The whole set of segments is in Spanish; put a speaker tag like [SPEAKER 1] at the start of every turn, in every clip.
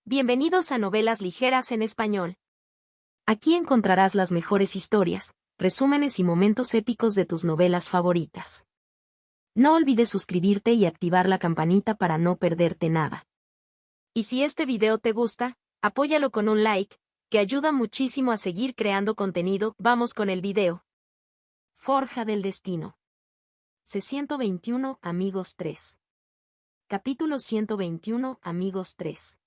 [SPEAKER 1] Bienvenidos a Novelas Ligeras en Español. Aquí encontrarás las mejores historias, resúmenes y momentos épicos de tus novelas favoritas. No olvides suscribirte y activar la campanita para no perderte nada. Y si este video te gusta, apóyalo con un like, que ayuda muchísimo a seguir creando contenido. Vamos con el video. Forja del Destino. C-121 Amigos 3. Capítulo 121 Amigos 3.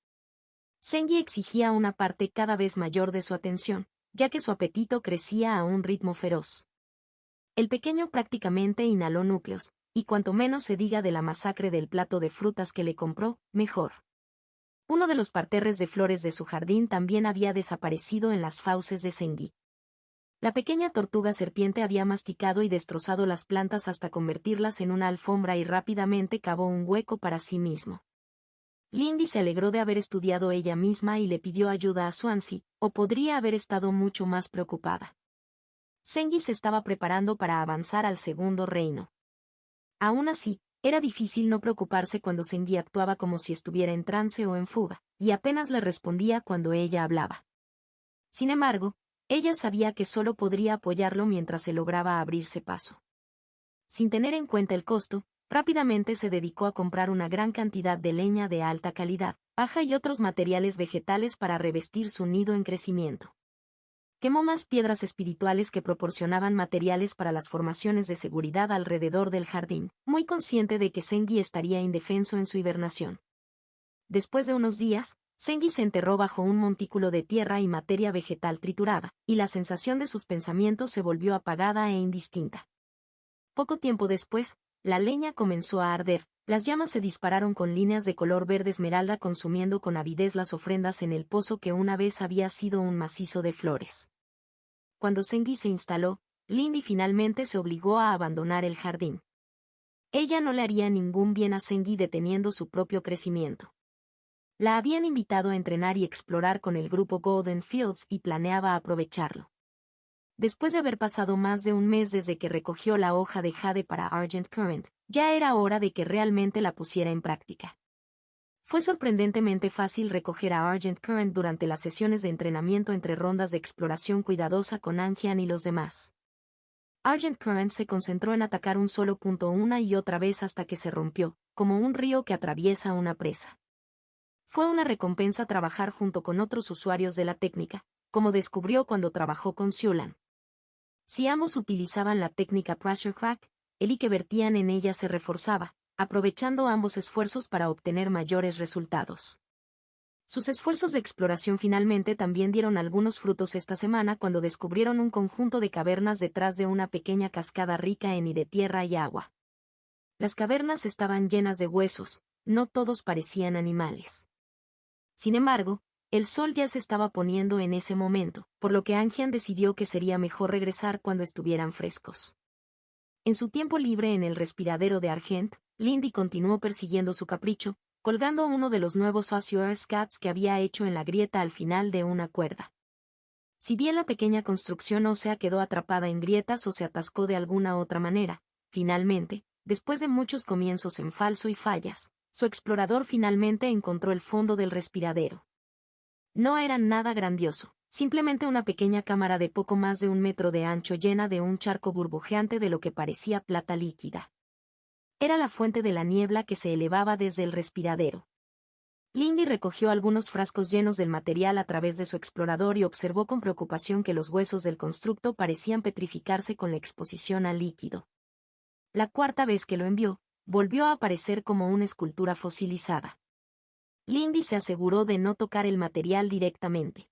[SPEAKER 1] Sengi exigía una parte cada vez mayor de su atención, ya que su apetito crecía a un ritmo feroz. El pequeño prácticamente inhaló núcleos, y cuanto menos se diga de la masacre del plato de frutas que le compró, mejor. Uno de los parterres de flores de su jardín también había desaparecido en las fauces de Sengi. La pequeña tortuga serpiente había masticado y destrozado las plantas hasta convertirlas en una alfombra y rápidamente cavó un hueco para sí mismo. Lindy se alegró de haber estudiado ella misma y le pidió ayuda a Swansea, o podría haber estado mucho más preocupada. Sengi se estaba preparando para avanzar al segundo reino. Aún así, era difícil no preocuparse cuando Sengi actuaba como si estuviera en trance o en fuga, y apenas le respondía cuando ella hablaba. Sin embargo, ella sabía que solo podría apoyarlo mientras se lograba abrirse paso. Sin tener en cuenta el costo, rápidamente se dedicó a comprar una gran cantidad de leña de alta calidad, paja y otros materiales vegetales para revestir su nido en crecimiento. Quemó más piedras espirituales que proporcionaban materiales para las formaciones de seguridad alrededor del jardín, muy consciente de que Sengi estaría indefenso en su hibernación. Después de unos días, Sengi se enterró bajo un montículo de tierra y materia vegetal triturada, y la sensación de sus pensamientos se volvió apagada e indistinta. Poco tiempo después, la leña comenzó a arder, las llamas se dispararon con líneas de color verde esmeralda consumiendo con avidez las ofrendas en el pozo que una vez había sido un macizo de flores. Cuando Sengi se instaló, Lindy finalmente se obligó a abandonar el jardín. Ella no le haría ningún bien a Sengi deteniendo su propio crecimiento. La habían invitado a entrenar y explorar con el grupo Golden Fields y planeaba aprovecharlo. Después de haber pasado más de un mes desde que recogió la hoja de jade para Argent Current, ya era hora de que realmente la pusiera en práctica. Fue sorprendentemente fácil recoger a Argent Current durante las sesiones de entrenamiento entre rondas de exploración cuidadosa con Angian y los demás. Argent Current se concentró en atacar un solo punto una y otra vez hasta que se rompió, como un río que atraviesa una presa. Fue una recompensa trabajar junto con otros usuarios de la técnica, como descubrió cuando trabajó con Xulan. Si ambos utilizaban la técnica Pressure Crack, el I que vertían en ella se reforzaba, aprovechando ambos esfuerzos para obtener mayores resultados. Sus esfuerzos de exploración finalmente también dieron algunos frutos esta semana cuando descubrieron un conjunto de cavernas detrás de una pequeña cascada rica en I de tierra y agua. Las cavernas estaban llenas de huesos, no todos parecían animales. Sin embargo, el sol ya se estaba poniendo en ese momento, por lo que Angian decidió que sería mejor regresar cuando estuvieran frescos. En su tiempo libre en el respiradero de Argent, Lindy continuó persiguiendo su capricho, colgando uno de los nuevos Azure Scats que había hecho en la grieta al final de una cuerda. Si bien la pequeña construcción ósea quedó atrapada en grietas o se atascó de alguna otra manera, finalmente, después de muchos comienzos en falso y fallas, su explorador finalmente encontró el fondo del respiradero. No era nada grandioso, simplemente una pequeña cámara de poco más de 1 metro de ancho llena de un charco burbujeante de lo que parecía plata líquida. Era la fuente de la niebla que se elevaba desde el respiradero. Lindy recogió algunos frascos llenos del material a través de su explorador y observó con preocupación que los huesos del constructo parecían petrificarse con la exposición al líquido. La cuarta vez que lo envió, volvió a aparecer como una escultura fosilizada. Lindy se aseguró de no tocar el material directamente.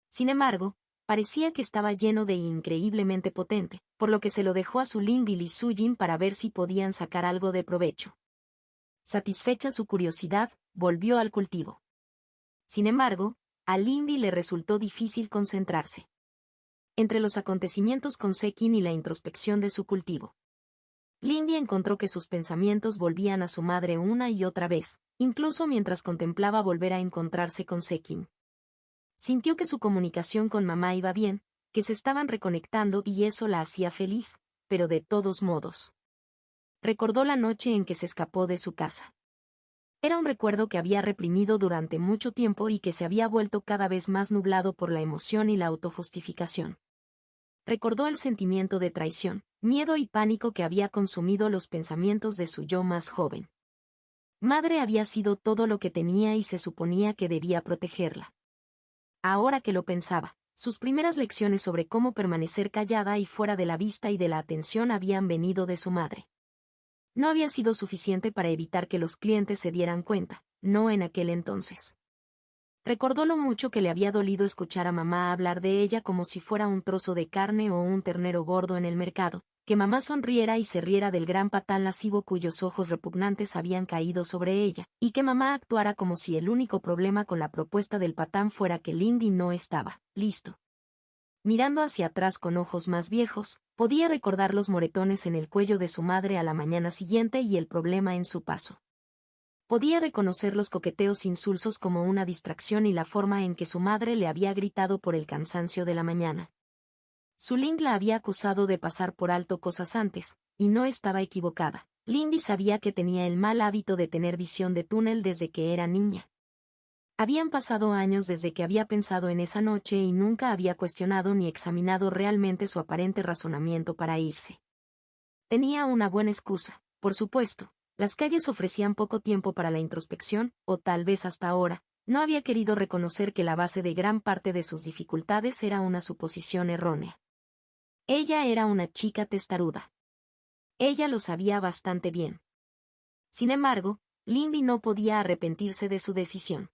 [SPEAKER 1] Sin embargo, parecía que estaba lleno de increíblemente potente, por lo que se lo dejó a su Lindy y Sujin para ver si podían sacar algo de provecho. Satisfecha su curiosidad, volvió al cultivo. Sin embargo, a Lindy le resultó difícil concentrarse. Entre los acontecimientos con Sekin y la introspección de su cultivo, Lindy encontró que sus pensamientos volvían a su madre una y otra vez, incluso mientras contemplaba volver a encontrarse con Sekin. Sintió que su comunicación con mamá iba bien, que se estaban reconectando y eso la hacía feliz, pero de todos modos. Recordó la noche en que se escapó de su casa. Era un recuerdo que había reprimido durante mucho tiempo y que se había vuelto cada vez más nublado por la emoción y la autojustificación. Recordó el sentimiento de traición, miedo y pánico que había consumido los pensamientos de su yo más joven. Madre había sido todo lo que tenía y se suponía que debía protegerla. Ahora que lo pensaba, sus primeras lecciones sobre cómo permanecer callada y fuera de la vista y de la atención habían venido de su madre. No había sido suficiente para evitar que los clientes se dieran cuenta, no en aquel entonces. Recordó lo mucho que le había dolido escuchar a mamá hablar de ella como si fuera un trozo de carne o un ternero gordo en el mercado, que mamá sonriera y se riera del gran patán lascivo cuyos ojos repugnantes habían caído sobre ella, y que mamá actuara como si el único problema con la propuesta del patán fuera que Lindy no estaba listo. Mirando hacia atrás con ojos más viejos, podía recordar los moretones en el cuello de su madre a la mañana siguiente y el problema en su paso. Podía reconocer los coqueteos insulsos como una distracción y la forma en que su madre le había gritado por el cansancio de la mañana. Suling la había acusado de pasar por alto cosas antes, y no estaba equivocada. Lindy sabía que tenía el mal hábito de tener visión de túnel desde que era niña. Habían pasado años desde que había pensado en esa noche y nunca había cuestionado ni examinado realmente su aparente razonamiento para irse. Tenía una buena excusa, por supuesto. Las calles ofrecían poco tiempo para la introspección, o tal vez hasta ahora, no había querido reconocer que la base de gran parte de sus dificultades era una suposición errónea. Ella era una chica testaruda. Ella lo sabía bastante bien. Sin embargo, Lindy no podía arrepentirse de su decisión.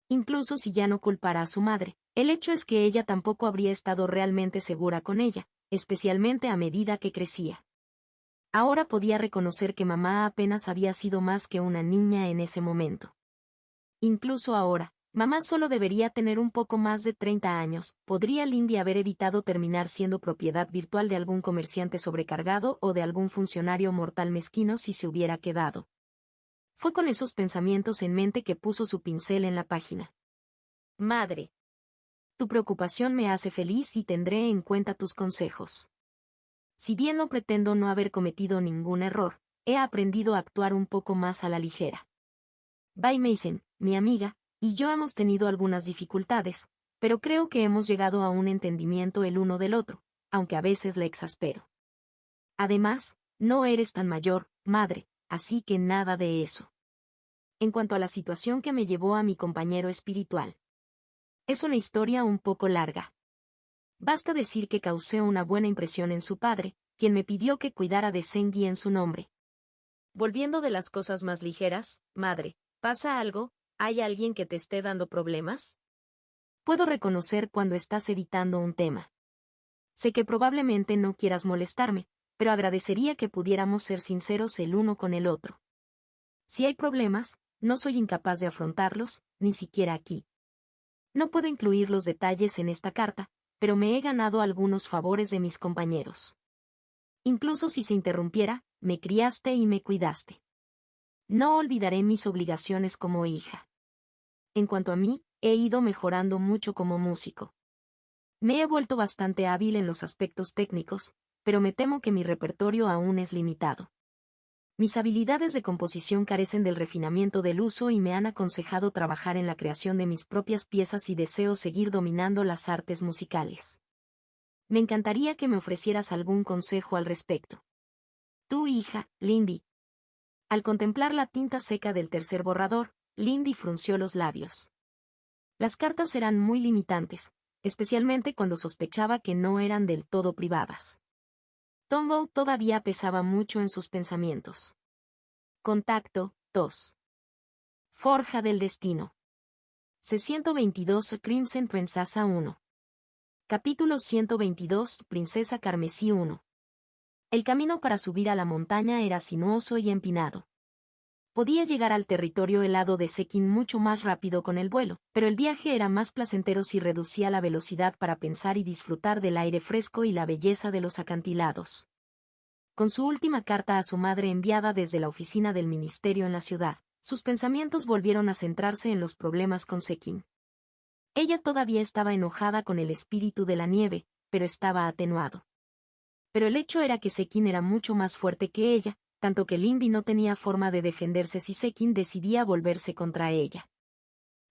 [SPEAKER 1] Incluso si ya no culpara a su madre, el hecho es que ella tampoco habría estado realmente segura con ella, especialmente a medida que crecía. Ahora podía reconocer que mamá apenas había sido más que una niña en ese momento. Incluso ahora, mamá solo debería tener un poco más de 30 años. ¿Podría Lindy haber evitado terminar siendo propiedad virtual de algún comerciante sobrecargado o de algún funcionario mortal mezquino si se hubiera quedado? Fue con esos pensamientos en mente que puso su pincel en la página. Madre. Tu preocupación me hace feliz y tendré en cuenta tus consejos. Si bien no pretendo no haber cometido ningún error, he aprendido a actuar un poco más a la ligera. Bai Mason, mi amiga, y yo hemos tenido algunas dificultades, pero creo que hemos llegado a un entendimiento el uno del otro, aunque a veces le exaspero. Además, no eres tan mayor, madre, así que nada de eso. En cuanto a la situación que me llevó a mi compañero espiritual. Es una historia un poco larga. Basta decir que causé una buena impresión en su padre, quien me pidió que cuidara de Sengi en su nombre. Volviendo de las cosas más ligeras, madre, ¿pasa algo? ¿Hay alguien que te esté dando problemas? Puedo reconocer cuando estás evitando un tema. Sé que probablemente no quieras molestarme, pero agradecería que pudiéramos ser sinceros el uno con el otro. Si hay problemas, no soy incapaz de afrontarlos, ni siquiera aquí. No puedo incluir los detalles en esta carta, pero me he ganado algunos favores de mis compañeros. Incluso si se interrumpiera, me criaste y me cuidaste. No olvidaré mis obligaciones como hija. En cuanto a mí, he ido mejorando mucho como músico. Me he vuelto bastante hábil en los aspectos técnicos, pero me temo que mi repertorio aún es limitado. Mis habilidades de composición carecen del refinamiento del uso y me han aconsejado trabajar en la creación de mis propias piezas y deseo seguir dominando las artes musicales. Me encantaría que me ofrecieras algún consejo al respecto. Tu hija, Lindy. Al contemplar la tinta seca del tercer borrador, Lindy frunció los labios. Las cartas eran muy limitantes, especialmente cuando sospechaba que no eran del todo privadas. Tombow todavía pesaba mucho en sus pensamientos. Contacto, 2. Forja del destino. C-122 Crimson Princesa 1. Capítulo 122 Princesa Carmesí 1. El camino para subir a la montaña era sinuoso y empinado. Podía llegar al territorio helado de Sekin mucho más rápido con el vuelo, pero el viaje era más placentero si reducía la velocidad para pensar y disfrutar del aire fresco y la belleza de los acantilados. Con su última carta a su madre enviada desde la oficina del ministerio en la ciudad, sus pensamientos volvieron a centrarse en los problemas con Sekin. Ella todavía estaba enojada con el espíritu de la nieve, pero estaba atenuado. Pero el hecho era que Sekin era mucho más fuerte que ella, tanto que Lindy no tenía forma de defenderse si Sekin decidía volverse contra ella.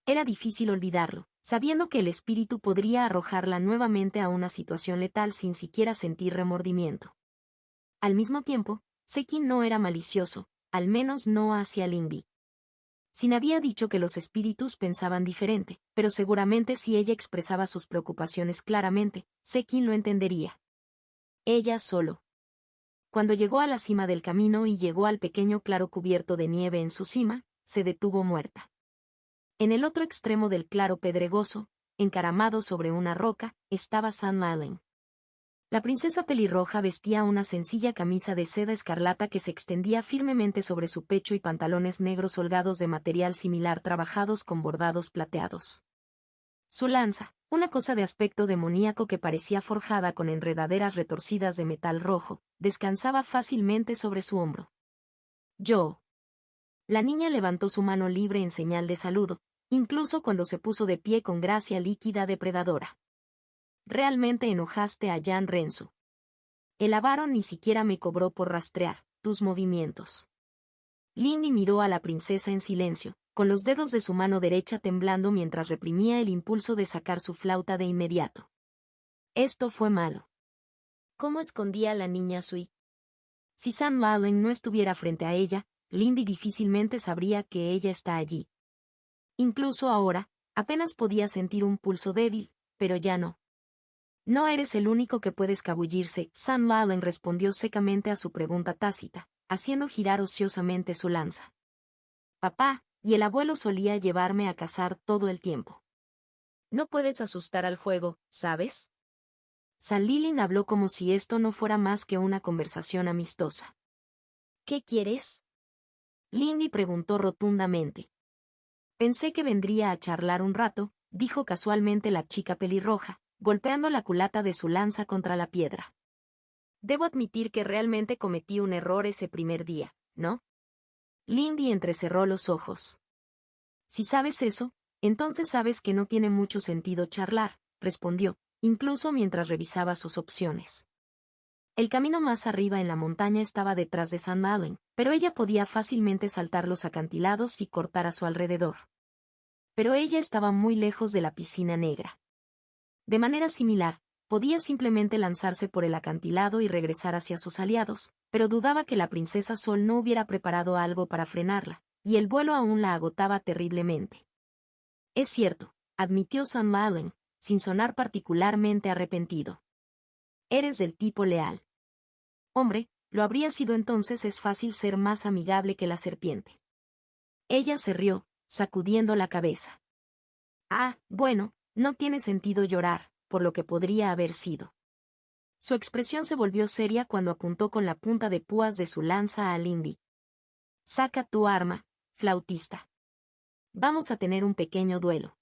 [SPEAKER 1] Era difícil olvidarlo, sabiendo que el espíritu podría arrojarla nuevamente a una situación letal sin siquiera sentir remordimiento. Al mismo tiempo, Sekin no era malicioso, al menos no hacia Lindy. Sin había dicho que los espíritus pensaban diferente, pero seguramente si ella expresaba sus preocupaciones claramente, Sekin lo entendería. Ella solo. Cuando llegó a la cima del camino y llegó al pequeño claro cubierto de nieve en su cima, se detuvo muerta. En el otro extremo del claro pedregoso, encaramado sobre una roca, estaba San Malen. La princesa pelirroja vestía una sencilla camisa de seda escarlata que se extendía firmemente sobre su pecho y pantalones negros holgados de material similar trabajados con bordados plateados. Su lanza, una cosa de aspecto demoníaco que parecía forjada con enredaderas retorcidas de metal rojo, descansaba fácilmente sobre su hombro. Yo. La niña levantó su mano libre en señal de saludo, incluso cuando se puso de pie con gracia líquida depredadora. Realmente enojaste a Jan Renzu. El avaro ni siquiera me cobró por rastrear tus movimientos. Lindy miró a la princesa en silencio, con los dedos de su mano derecha temblando mientras reprimía el impulso de sacar su flauta de inmediato. Esto fue malo. ¿Cómo escondía la niña Sui? Si Sam Malen no estuviera frente a ella, Lindy difícilmente sabría que ella está allí. Incluso ahora, apenas podía sentir un pulso débil, pero ya no. No eres el único que puede escabullirse, Sam Malen respondió secamente a su pregunta tácita, haciendo girar ociosamente su lanza. Papá, y el abuelo solía llevarme a cazar todo el tiempo. No puedes asustar al juego, ¿sabes? San Lilin habló como si esto no fuera más que una conversación amistosa. ¿Qué quieres? Lindy preguntó rotundamente. Pensé que vendría a charlar un rato, dijo casualmente la chica pelirroja, golpeando la culata de su lanza contra la piedra. Debo admitir que realmente cometí un error ese primer día, ¿no? Lindy entrecerró los ojos. Si sabes eso, entonces sabes que no tiene mucho sentido charlar, respondió, incluso mientras revisaba sus opciones. El camino más arriba en la montaña estaba detrás de San Malen, pero ella podía fácilmente saltar los acantilados y cortar a su alrededor. Pero ella estaba muy lejos de la piscina negra. De manera similar, podía simplemente lanzarse por el acantilado y regresar hacia sus aliados, pero dudaba que la princesa Sol no hubiera preparado algo para frenarla, y el vuelo aún la agotaba terriblemente. Es cierto, admitió Sam Malen, sin sonar particularmente arrepentido. Eres del tipo leal. Hombre, lo habría sido entonces es fácil ser más amigable que la serpiente. Ella se rió, sacudiendo la cabeza. Ah, bueno, no tiene sentido llorar, por lo que podría haber sido. Su expresión se volvió seria cuando apuntó con la punta de púas de su lanza a Lindy. Saca tu arma, flautista. Vamos a tener un pequeño duelo.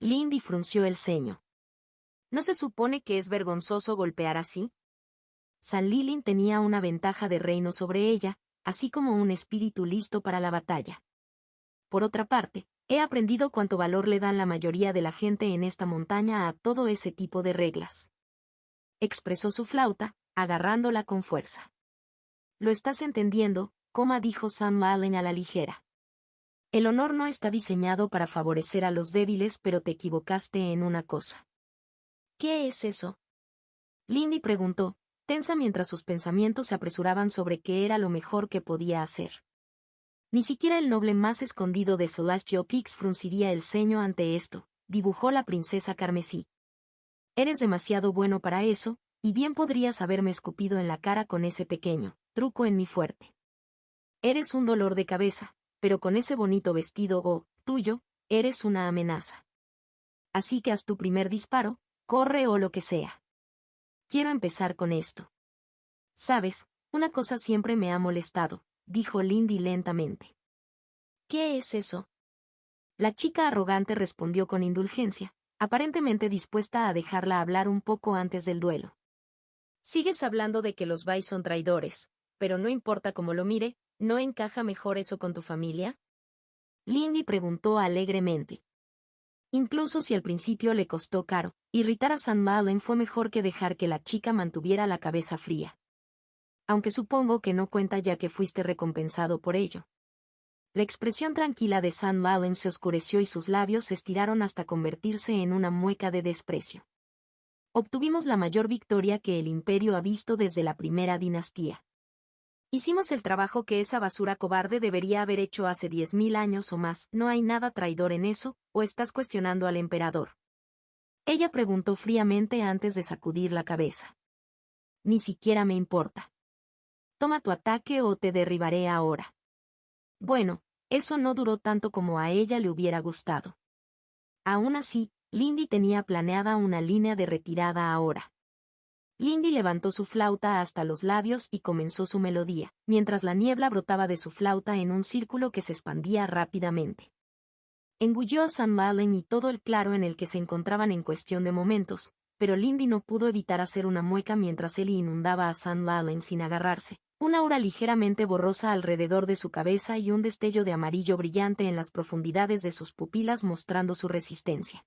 [SPEAKER 1] Lindy frunció el ceño. ¿No se supone que es vergonzoso golpear así? San Lilin tenía una ventaja de reino sobre ella, así como un espíritu listo para la batalla. Por otra parte, he aprendido cuánto valor le dan la mayoría de la gente en esta montaña a todo ese tipo de reglas. Expresó su flauta, agarrándola con fuerza. Lo estás entendiendo, dijo Sam Malen a la ligera. El honor no está diseñado para favorecer a los débiles, pero te equivocaste en una cosa. ¿Qué es eso? Lindy preguntó, tensa mientras sus pensamientos se apresuraban sobre qué era lo mejor que podía hacer. Ni siquiera el noble más escondido de Celestial Peaks frunciría el ceño ante esto, dibujó la princesa carmesí. Eres demasiado bueno para eso, y bien podrías haberme escupido en la cara con ese pequeño truco en mi fuerte. Eres un dolor de cabeza, pero con ese bonito vestido tuyo, eres una amenaza. Así que haz tu primer disparo, corre o lo que sea. Quiero empezar con esto. Sabes, una cosa siempre me ha molestado, dijo Lindy lentamente. ¿Qué es eso? La chica arrogante respondió con indulgencia, aparentemente dispuesta a dejarla hablar un poco antes del duelo. Sigues hablando de que los Bai son traidores, pero no importa cómo lo mire, ¿no encaja mejor eso con tu familia? Lindy preguntó alegremente. Incluso si al principio le costó caro, irritar a San Malen fue mejor que dejar que la chica mantuviera la cabeza fría. aunque supongo que no cuenta ya que fuiste recompensado por ello. La expresión tranquila de Sam Allen se oscureció y sus labios se estiraron hasta convertirse en una mueca de desprecio. Obtuvimos la mayor victoria que el imperio ha visto desde la primera dinastía. Hicimos el trabajo que esa basura cobarde debería haber hecho hace 10.000 años o más. ¿No hay nada traidor en eso, o estás cuestionando al emperador? Ella preguntó fríamente antes de sacudir la cabeza. Ni siquiera me importa. Toma tu ataque o te derribaré ahora. Bueno, eso no duró tanto como a ella le hubiera gustado. Aún así, Lindy tenía planeada una línea de retirada ahora. Lindy levantó su flauta hasta los labios y comenzó su melodía, mientras la niebla brotaba de su flauta en un círculo que se expandía rápidamente. Engulló a Sam Allen y todo el claro en el que se encontraban en cuestión de momentos, pero Lindy no pudo evitar hacer una mueca mientras él inundaba a Sam Allen sin agarrarse. Una aura ligeramente borrosa alrededor de su cabeza y un destello de amarillo brillante en las profundidades de sus pupilas mostrando su resistencia.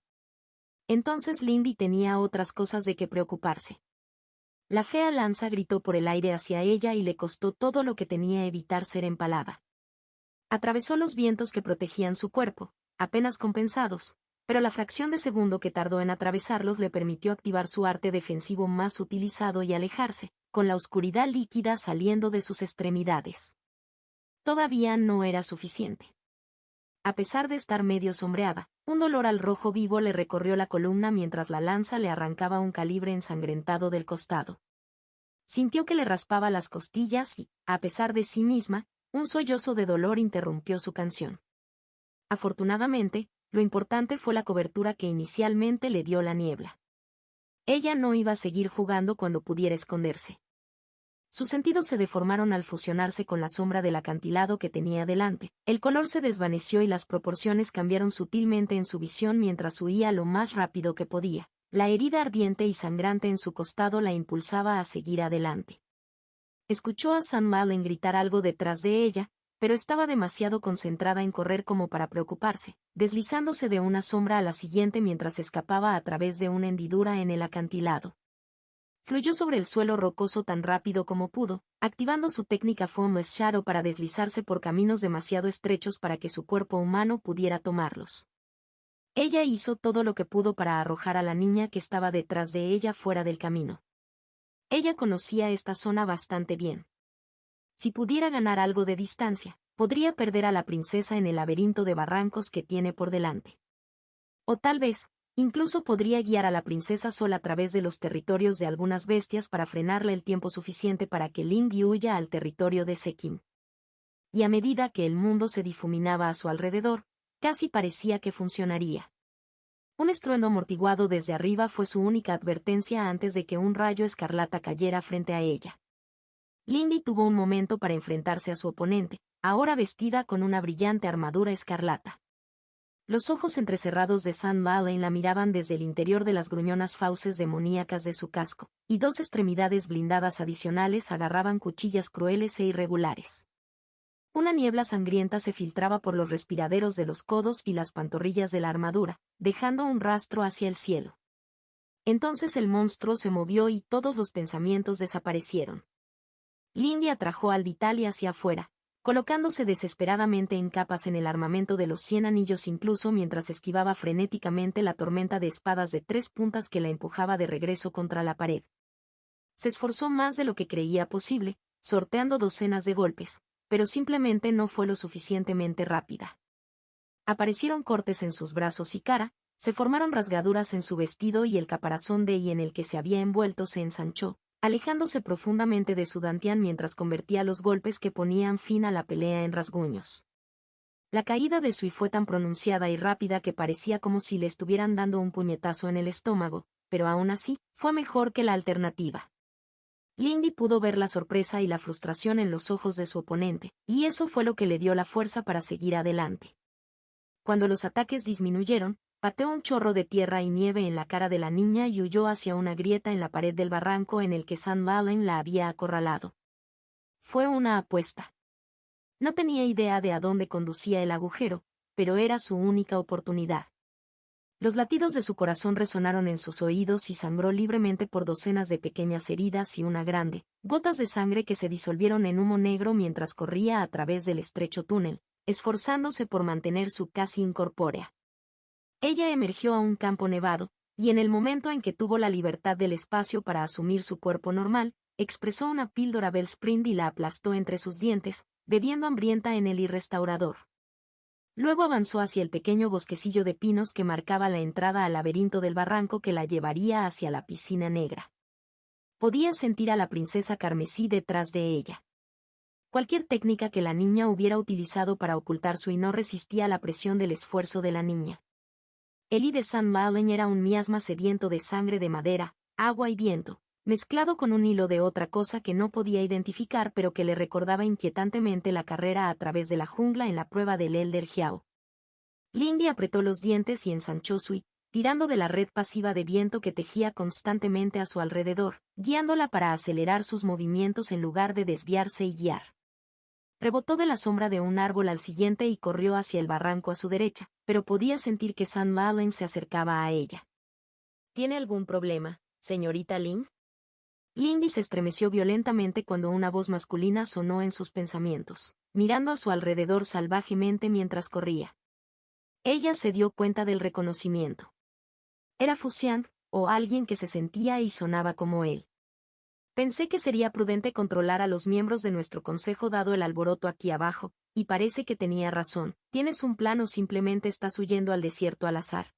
[SPEAKER 1] Entonces Lindy tenía otras cosas de que preocuparse. La fea lanza gritó por el aire hacia ella y le costó todo lo que tenía evitar ser empalada. Atravesó los vientos que protegían su cuerpo, apenas compensados, pero la fracción de segundo que tardó en atravesarlos le permitió activar su arte defensivo más utilizado y alejarse, con la oscuridad líquida saliendo de sus extremidades. Todavía no era suficiente. A pesar de estar medio sombreada, un dolor al rojo vivo le recorrió la columna mientras la lanza le arrancaba un calibre ensangrentado del costado. Sintió que le raspaba las costillas y, a pesar de sí misma, un sollozo de dolor interrumpió su canción. Afortunadamente, lo importante fue la cobertura que inicialmente le dio la niebla. Ella no iba a seguir jugando cuando pudiera esconderse. Sus sentidos se deformaron al fusionarse con la sombra del acantilado que tenía delante. El color se desvaneció y las proporciones cambiaron sutilmente en su visión mientras huía lo más rápido que podía. La herida ardiente y sangrante en su costado la impulsaba a seguir adelante. Escuchó a Sam Allen gritar algo detrás de ella, pero estaba demasiado concentrada en correr como para preocuparse, deslizándose de una sombra a la siguiente mientras escapaba a través de una hendidura en el acantilado. Fluyó sobre el suelo rocoso tan rápido como pudo, activando su técnica Foamless Shadow para deslizarse por caminos demasiado estrechos para que su cuerpo humano pudiera tomarlos. Ella hizo todo lo que pudo para arrojar a la niña que estaba detrás de ella fuera del camino. Ella conocía esta zona bastante bien. Si pudiera ganar algo de distancia, podría perder a la princesa en el laberinto de barrancos que tiene por delante. O tal vez, incluso podría guiar a la princesa sola a través de los territorios de algunas bestias para frenarle el tiempo suficiente para que Lindy huya al territorio de Sekim. Y a medida que el mundo se difuminaba a su alrededor, casi parecía que funcionaría. Un estruendo amortiguado desde arriba fue su única advertencia antes de que un rayo escarlata cayera frente a ella. Lindy tuvo un momento para enfrentarse a su oponente, ahora vestida con una brillante armadura escarlata. Los ojos entrecerrados de Sam Allen la miraban desde el interior de las gruñonas fauces demoníacas de su casco, y dos extremidades blindadas adicionales agarraban cuchillas crueles e irregulares. Una niebla sangrienta se filtraba por los respiraderos de los codos y las pantorrillas de la armadura, dejando un rastro hacia el cielo. Entonces el monstruo se movió y todos los pensamientos desaparecieron. Lindy atrajo al Vitali hacia afuera, colocándose desesperadamente en capas en el armamento de los 100 anillos incluso mientras esquivaba frenéticamente la tormenta de espadas de 3 puntas que la empujaba de regreso contra la pared. Se esforzó más de lo que creía posible, sorteando docenas de golpes, pero simplemente no fue lo suficientemente rápida. Aparecieron cortes en sus brazos y cara, se formaron rasgaduras en su vestido y el caparazón de y en el que se había envuelto se ensanchó, alejándose profundamente de su dantián mientras convertía los golpes que ponían fin a la pelea en rasguños. La caída de Sui fue tan pronunciada y rápida que parecía como si le estuvieran dando un puñetazo en el estómago, pero aún así, fue mejor que la alternativa. Lindy pudo ver la sorpresa y la frustración en los ojos de su oponente, y eso fue lo que le dio la fuerza para seguir adelante. Cuando los ataques disminuyeron, pateó un chorro de tierra y nieve en la cara de la niña y huyó hacia una grieta en la pared del barranco en el que Sam Allen la había acorralado. Fue una apuesta. No tenía idea de a dónde conducía el agujero, pero era su única oportunidad. Los latidos de su corazón resonaron en sus oídos y sangró libremente por docenas de pequeñas heridas y una grande, gotas de sangre que se disolvieron en humo negro mientras corría a través del estrecho túnel, esforzándose por mantener su casi incorpórea. Ella emergió a un campo nevado, y en el momento en que tuvo la libertad del espacio para asumir su cuerpo normal, expresó una píldora Bellspring y la aplastó entre sus dientes, bebiendo hambrienta en el irrestaurador. Luego avanzó hacia el pequeño bosquecillo de pinos que marcaba la entrada al laberinto del barranco que la llevaría hacia la piscina negra. Podía sentir a la princesa carmesí detrás de ella. Cualquier técnica que la niña hubiera utilizado para ocultar su y no resistía a la presión del esfuerzo de la niña. Ellie de St. Malo era un miasma sediento de sangre de madera, agua y viento, mezclado con un hilo de otra cosa que no podía identificar pero que le recordaba inquietantemente la carrera a través de la jungla en la prueba del Elder Jiao. Lindy apretó los dientes y ensanchó su y, tirando de la red pasiva de viento que tejía constantemente a su alrededor, guiándola para acelerar sus movimientos en lugar de desviarse y guiar. Rebotó de la sombra de un árbol al siguiente y corrió hacia el barranco a su derecha, pero podía sentir que St. Malo se acercaba a ella. ¿Tiene algún problema, señorita Lynn? Lindy se estremeció violentamente cuando una voz masculina sonó en sus pensamientos, mirando a su alrededor salvajemente mientras corría. Ella se dio cuenta del reconocimiento. Era Fu Xiang, o alguien que se sentía y sonaba como él. Pensé que sería prudente controlar a los miembros de nuestro consejo dado el alboroto aquí abajo, y parece que tenía razón. ¿Tienes un plan o simplemente estás huyendo al desierto al azar?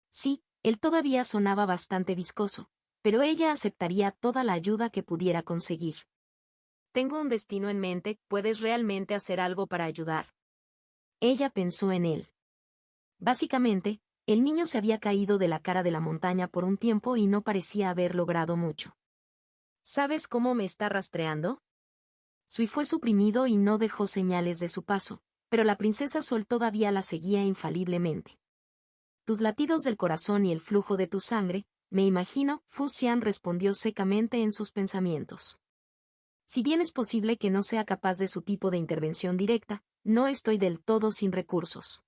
[SPEAKER 1] Sí, él todavía sonaba bastante viscoso, pero ella aceptaría toda la ayuda que pudiera conseguir. Tengo un destino en mente, ¿puedes realmente hacer algo para ayudar? Ella pensó en él. Básicamente, el niño se había caído de la cara de la montaña por un tiempo y no parecía haber logrado mucho. ¿Sabes cómo me está rastreando? Sui fue suprimido y no dejó señales de su paso, pero la princesa Sol todavía la seguía infaliblemente. Tus latidos del corazón y el flujo de tu sangre, me imagino, Fu Xian respondió secamente en sus pensamientos. Si bien es posible que no sea capaz de su tipo de intervención directa, no estoy del todo sin recursos.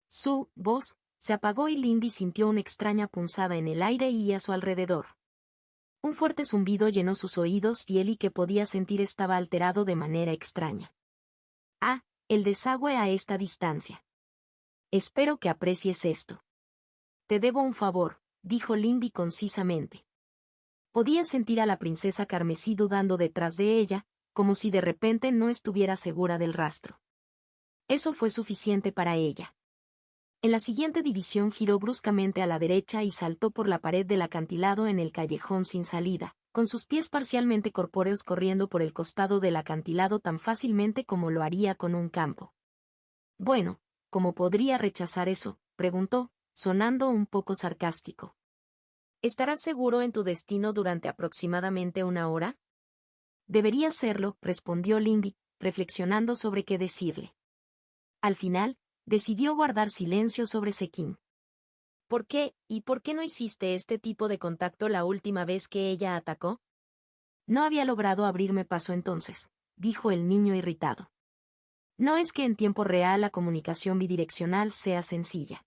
[SPEAKER 1] Su voz se apagó y Lindy sintió una extraña punzada en el aire y a su alrededor. Un fuerte zumbido llenó sus oídos y Ellie que podía sentir estaba alterado de manera extraña. Ah, el desagüe a esta distancia. Espero que aprecies esto. Te debo un favor, dijo Lindy concisamente. Podía sentir a la princesa carmesí dudando detrás de ella, como si de repente no estuviera segura del rastro. Eso fue suficiente para ella. En la siguiente división giró bruscamente a la derecha y saltó por la pared del acantilado en el callejón sin salida, con sus pies parcialmente corpóreos corriendo por el costado del acantilado tan fácilmente como lo haría con un campo. Bueno, ¿cómo podría rechazar eso?, preguntó, sonando un poco sarcástico. ¿Estarás seguro en tu destino durante aproximadamente una hora? Debería serlo, respondió Lindy, reflexionando sobre qué decirle. Al final, decidió guardar silencio sobre Sequin. ¿Por qué, y por qué no hiciste este tipo de contacto la última vez que ella atacó? No había logrado abrirme paso entonces, dijo el niño irritado. No es que en tiempo real la comunicación bidireccional sea sencilla.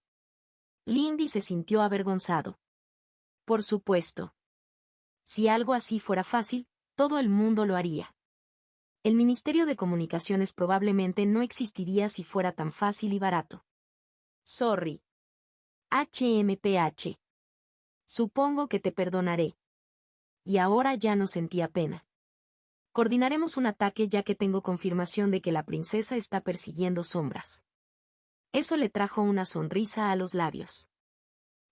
[SPEAKER 1] Lindy se sintió avergonzado. Por supuesto. Si algo así fuera fácil, todo el mundo lo haría. El Ministerio de Comunicaciones probablemente no existiría si fuera tan fácil y barato. Sorry. HMPH. Supongo que te perdonaré. Y ahora ya no sentía pena. Coordinaremos un ataque ya que tengo confirmación de que la princesa está persiguiendo sombras. Eso le trajo una sonrisa a los labios.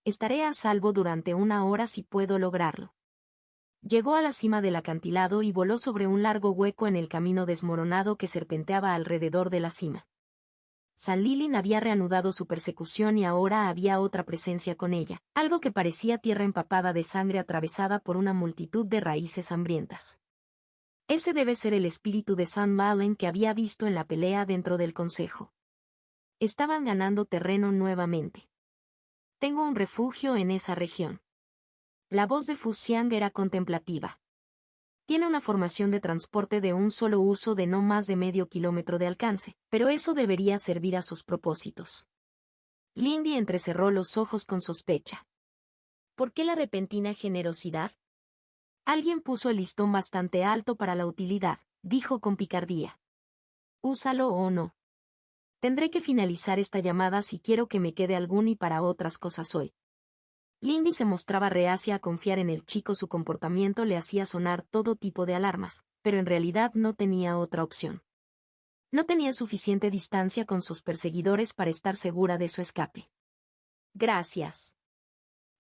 [SPEAKER 1] Estaré a salvo durante una hora si puedo lograrlo. Llegó a la cima del acantilado y voló sobre un largo hueco en el camino desmoronado que serpenteaba alrededor de la cima. San Lilin había reanudado su persecución y ahora había otra presencia con ella, algo que parecía tierra empapada de sangre atravesada por una multitud de raíces hambrientas. Ese debe ser el espíritu de St. Malo que había visto en la pelea dentro del consejo. Estaban ganando terreno nuevamente. Tengo un refugio en esa región. La voz de Fu Xiang era contemplativa. Tiene una formación de transporte de un solo uso de no más de medio kilómetro de alcance, pero eso debería servir a sus propósitos. Lindy entrecerró los ojos con sospecha. ¿Por qué la repentina generosidad? Alguien puso el listón bastante alto para la utilidad, dijo con picardía. Úsalo o no. Tendré que finalizar esta llamada si quiero que me quede algún y para otras cosas hoy. Lindy se mostraba reacia a confiar en el chico. Su comportamiento le hacía sonar todo tipo de alarmas, pero en realidad no tenía otra opción. No tenía suficiente distancia con sus perseguidores para estar segura de su escape. Gracias.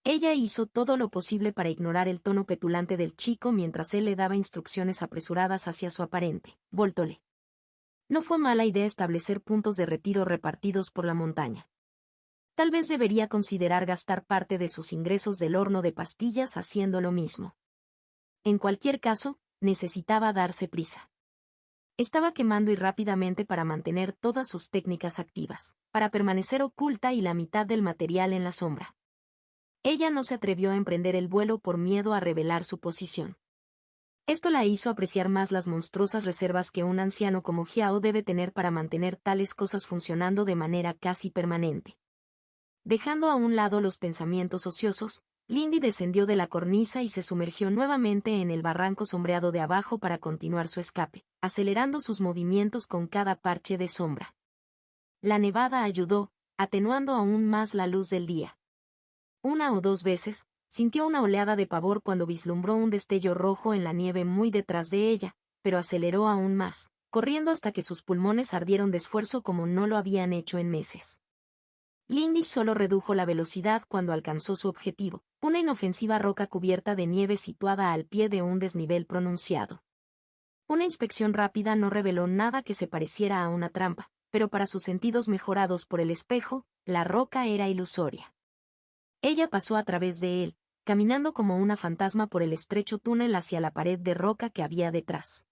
[SPEAKER 1] Ella hizo todo lo posible para ignorar el tono petulante del chico mientras él le daba instrucciones apresuradas hacia su aparente. Voltole. No fue mala idea establecer puntos de retiro repartidos por la montaña. Tal vez debería considerar gastar parte de sus ingresos del horno de pastillas haciendo lo mismo. En cualquier caso, necesitaba darse prisa. Estaba quemando y rápidamente para mantener todas sus técnicas activas, para permanecer oculta y la mitad del material en la sombra. Ella no se atrevió a emprender el vuelo por miedo a revelar su posición. Esto la hizo apreciar más las monstruosas reservas que un anciano como Xiao debe tener para mantener tales cosas funcionando de manera casi permanente. Dejando a un lado los pensamientos ociosos, Lindy descendió de la cornisa y se sumergió nuevamente en el barranco sombreado de abajo para continuar su escape, acelerando sus movimientos con cada parche de sombra. La nevada ayudó, atenuando aún más la luz del día. Una o dos veces, sintió una oleada de pavor cuando vislumbró un destello rojo en la nieve muy detrás de ella, pero aceleró aún más, corriendo hasta que sus pulmones ardieron de esfuerzo como no lo habían hecho en meses. Lindy solo redujo la velocidad cuando alcanzó su objetivo, una inofensiva roca cubierta de nieve situada al pie de un desnivel pronunciado. Una inspección rápida no reveló nada que se pareciera a una trampa, pero para sus sentidos mejorados por el espejo, la roca era ilusoria. Ella pasó a través de él, caminando como una fantasma por el estrecho túnel hacia la pared de roca que había detrás.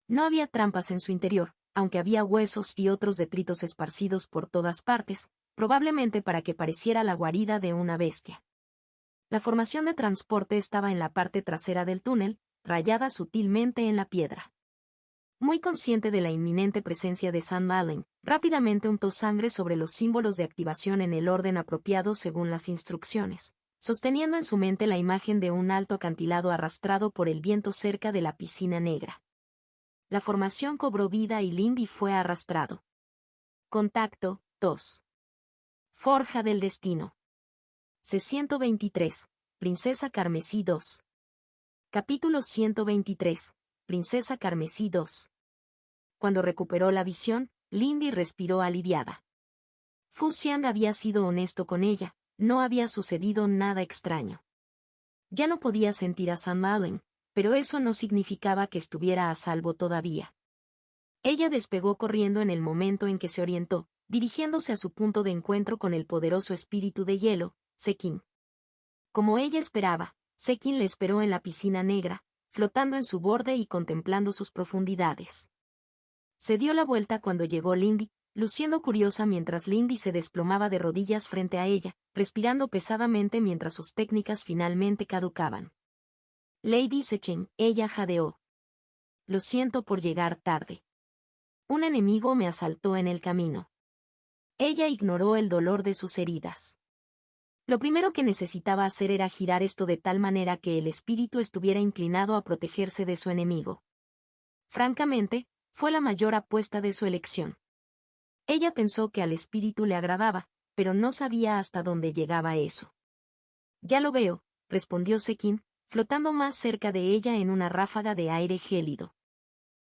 [SPEAKER 1] No había trampas en su interior, aunque había huesos y otros detritos esparcidos por todas partes, probablemente para que pareciera la guarida de una bestia. La formación de transporte estaba en la parte trasera del túnel, rayada sutilmente en la piedra. Muy consciente de la inminente presencia de Sam Allen, rápidamente untó sangre sobre los símbolos de activación en el orden apropiado según las instrucciones, sosteniendo en su mente la imagen de un alto acantilado arrastrado por el viento cerca de la piscina negra. La formación cobró vida y Lindy fue arrastrado. Contacto 2. Forja del destino. C-123. Princesa Carmesí 2. Capítulo 123. Princesa Carmesí 2. Cuando recuperó la visión, Lindy respiró aliviada. Fu Xian había sido honesto con ella, no había sucedido nada extraño. Ya no podía sentir a Sam Allen, pero eso no significaba que estuviera a salvo todavía. Ella despegó corriendo en el momento en que se orientó, dirigiéndose a su punto de encuentro con el poderoso espíritu de hielo, Sekin. Como ella esperaba, Sekin le esperó en la piscina negra, flotando en su borde y contemplando sus profundidades. Se dio la vuelta cuando llegó Lindy, luciendo curiosa mientras Lindy se desplomaba de rodillas frente a ella, respirando pesadamente mientras sus técnicas finalmente caducaban. Lady Sechen, ella jadeó. Lo siento por llegar tarde. Un enemigo me asaltó en el camino. Ella ignoró el dolor de sus heridas. Lo primero que necesitaba hacer era girar esto de tal manera que el espíritu estuviera inclinado a protegerse de su enemigo. Francamente, fue la mayor apuesta de su elección. Ella pensó que al espíritu le agradaba, pero no sabía hasta dónde llegaba eso. Ya lo veo, respondió Sekin, flotando más cerca de ella en una ráfaga de aire gélido.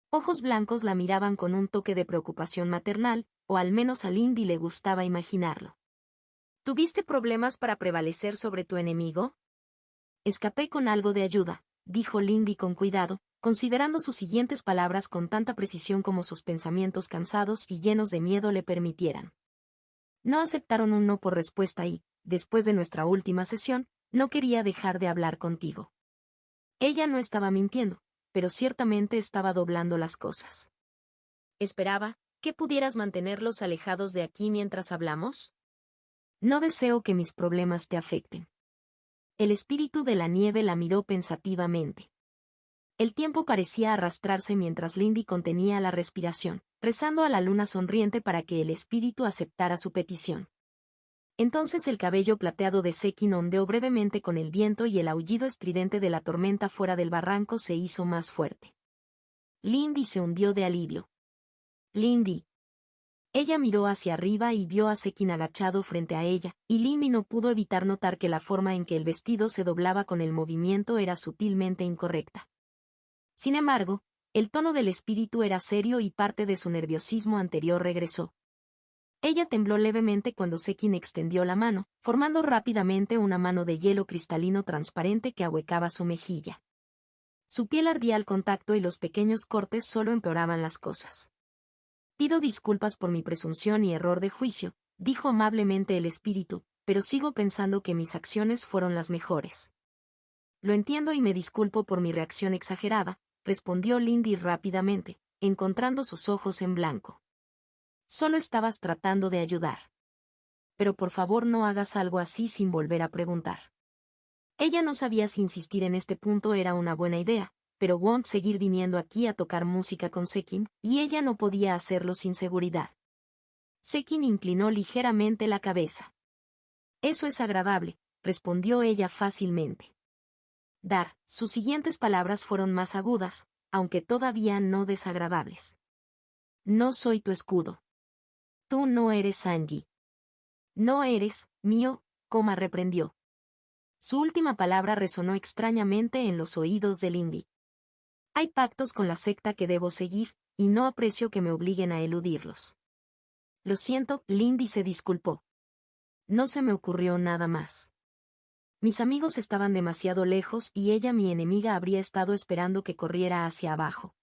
[SPEAKER 1] Ojos blancos la miraban con un toque de preocupación maternal, o al menos a Lindy le gustaba imaginarlo. ¿Tuviste problemas para prevalecer sobre tu enemigo? Escapé con algo de ayuda, dijo Lindy con cuidado, considerando sus siguientes palabras con tanta precisión como sus pensamientos cansados y llenos de miedo le permitieran. No aceptaron un no por respuesta y, después de nuestra última sesión, no quería dejar de hablar contigo. Ella no estaba mintiendo, pero ciertamente estaba doblando las cosas. Esperaba que pudieras mantenerlos alejados de aquí mientras hablamos. No deseo que mis problemas te afecten. El espíritu de la nieve la miró pensativamente. El tiempo parecía arrastrarse mientras Lindy contenía la respiración, rezando a la luna sonriente para que el espíritu aceptara su petición. Entonces el cabello plateado de Sekin ondeó brevemente con el viento y el aullido estridente de la tormenta fuera del barranco se hizo más fuerte. Lindy se hundió de alivio. Lindy. Ella miró hacia arriba y vio a Sekin agachado frente a ella, y Lindy no pudo evitar notar que la forma en que el vestido se doblaba con el movimiento era sutilmente incorrecta. Sin embargo, el tono del espíritu era serio y parte de su nerviosismo anterior regresó. Ella tembló levemente cuando Sekin extendió la mano, formando rápidamente una mano de hielo cristalino transparente que ahuecaba su mejilla. Su piel ardía al contacto y los pequeños cortes solo empeoraban las cosas. Pido disculpas por mi presunción y error de juicio, dijo amablemente el espíritu, pero sigo pensando que mis acciones fueron las mejores. Lo entiendo y me disculpo por mi reacción exagerada, respondió Lindy rápidamente, encontrando sus ojos en blanco. Solo estabas tratando de ayudar. Pero por favor no hagas algo así sin volver a preguntar. Ella no sabía si insistir en este punto era una buena idea, pero won't seguir viniendo aquí a tocar música con Sekin, y ella no podía hacerlo sin seguridad. Sekin inclinó ligeramente la cabeza. Eso es agradable, respondió ella fácilmente. Sus siguientes palabras fueron más agudas, aunque todavía no desagradables. No soy tu escudo. Tú no eres Sanji. No eres, mío, reprendió. Su última palabra resonó extrañamente en los oídos de Lindy. Hay pactos con la secta que debo seguir, y no aprecio que me obliguen a eludirlos. Lo siento, Lindy se disculpó. No se me ocurrió nada más. Mis amigos estaban demasiado lejos y ella, mi enemiga, habría estado esperando que corriera hacia abajo.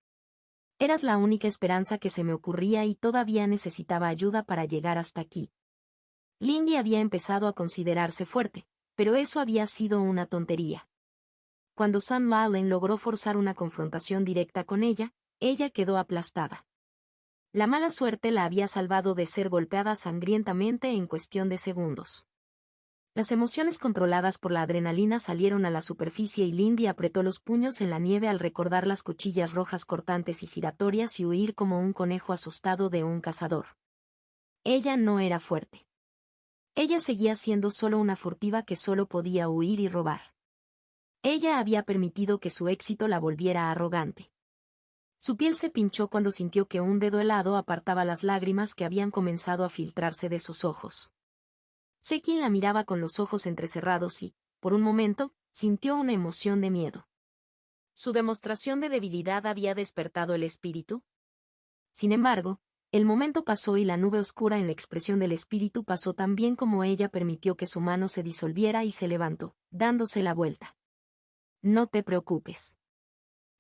[SPEAKER 1] Eras la única esperanza que se me ocurría y todavía necesitaba ayuda para llegar hasta aquí. Lindy había empezado a considerarse fuerte, pero eso había sido una tontería. Cuando Sam Malen logró forzar una confrontación directa con ella quedó aplastada. La mala suerte la había salvado de ser golpeada sangrientamente en cuestión de segundos. Las emociones controladas por la adrenalina salieron a la superficie y Lindy apretó los puños en la nieve al recordar las cuchillas rojas cortantes y giratorias y huir como un conejo asustado de un cazador. Ella no era fuerte. Ella seguía siendo solo una furtiva que solo podía huir y robar. Ella había permitido que su éxito la volviera arrogante. Su piel se pinchó cuando sintió que un dedo helado apartaba las lágrimas que habían comenzado a filtrarse de sus ojos. Sekin la miraba con los ojos entrecerrados y, por un momento, sintió una emoción de miedo. ¿Su demostración de debilidad había despertado el espíritu? Sin embargo, el momento pasó y la nube oscura en la expresión del espíritu pasó tan bien como ella permitió que su mano se disolviera y se levantó, dándose la vuelta. No te preocupes.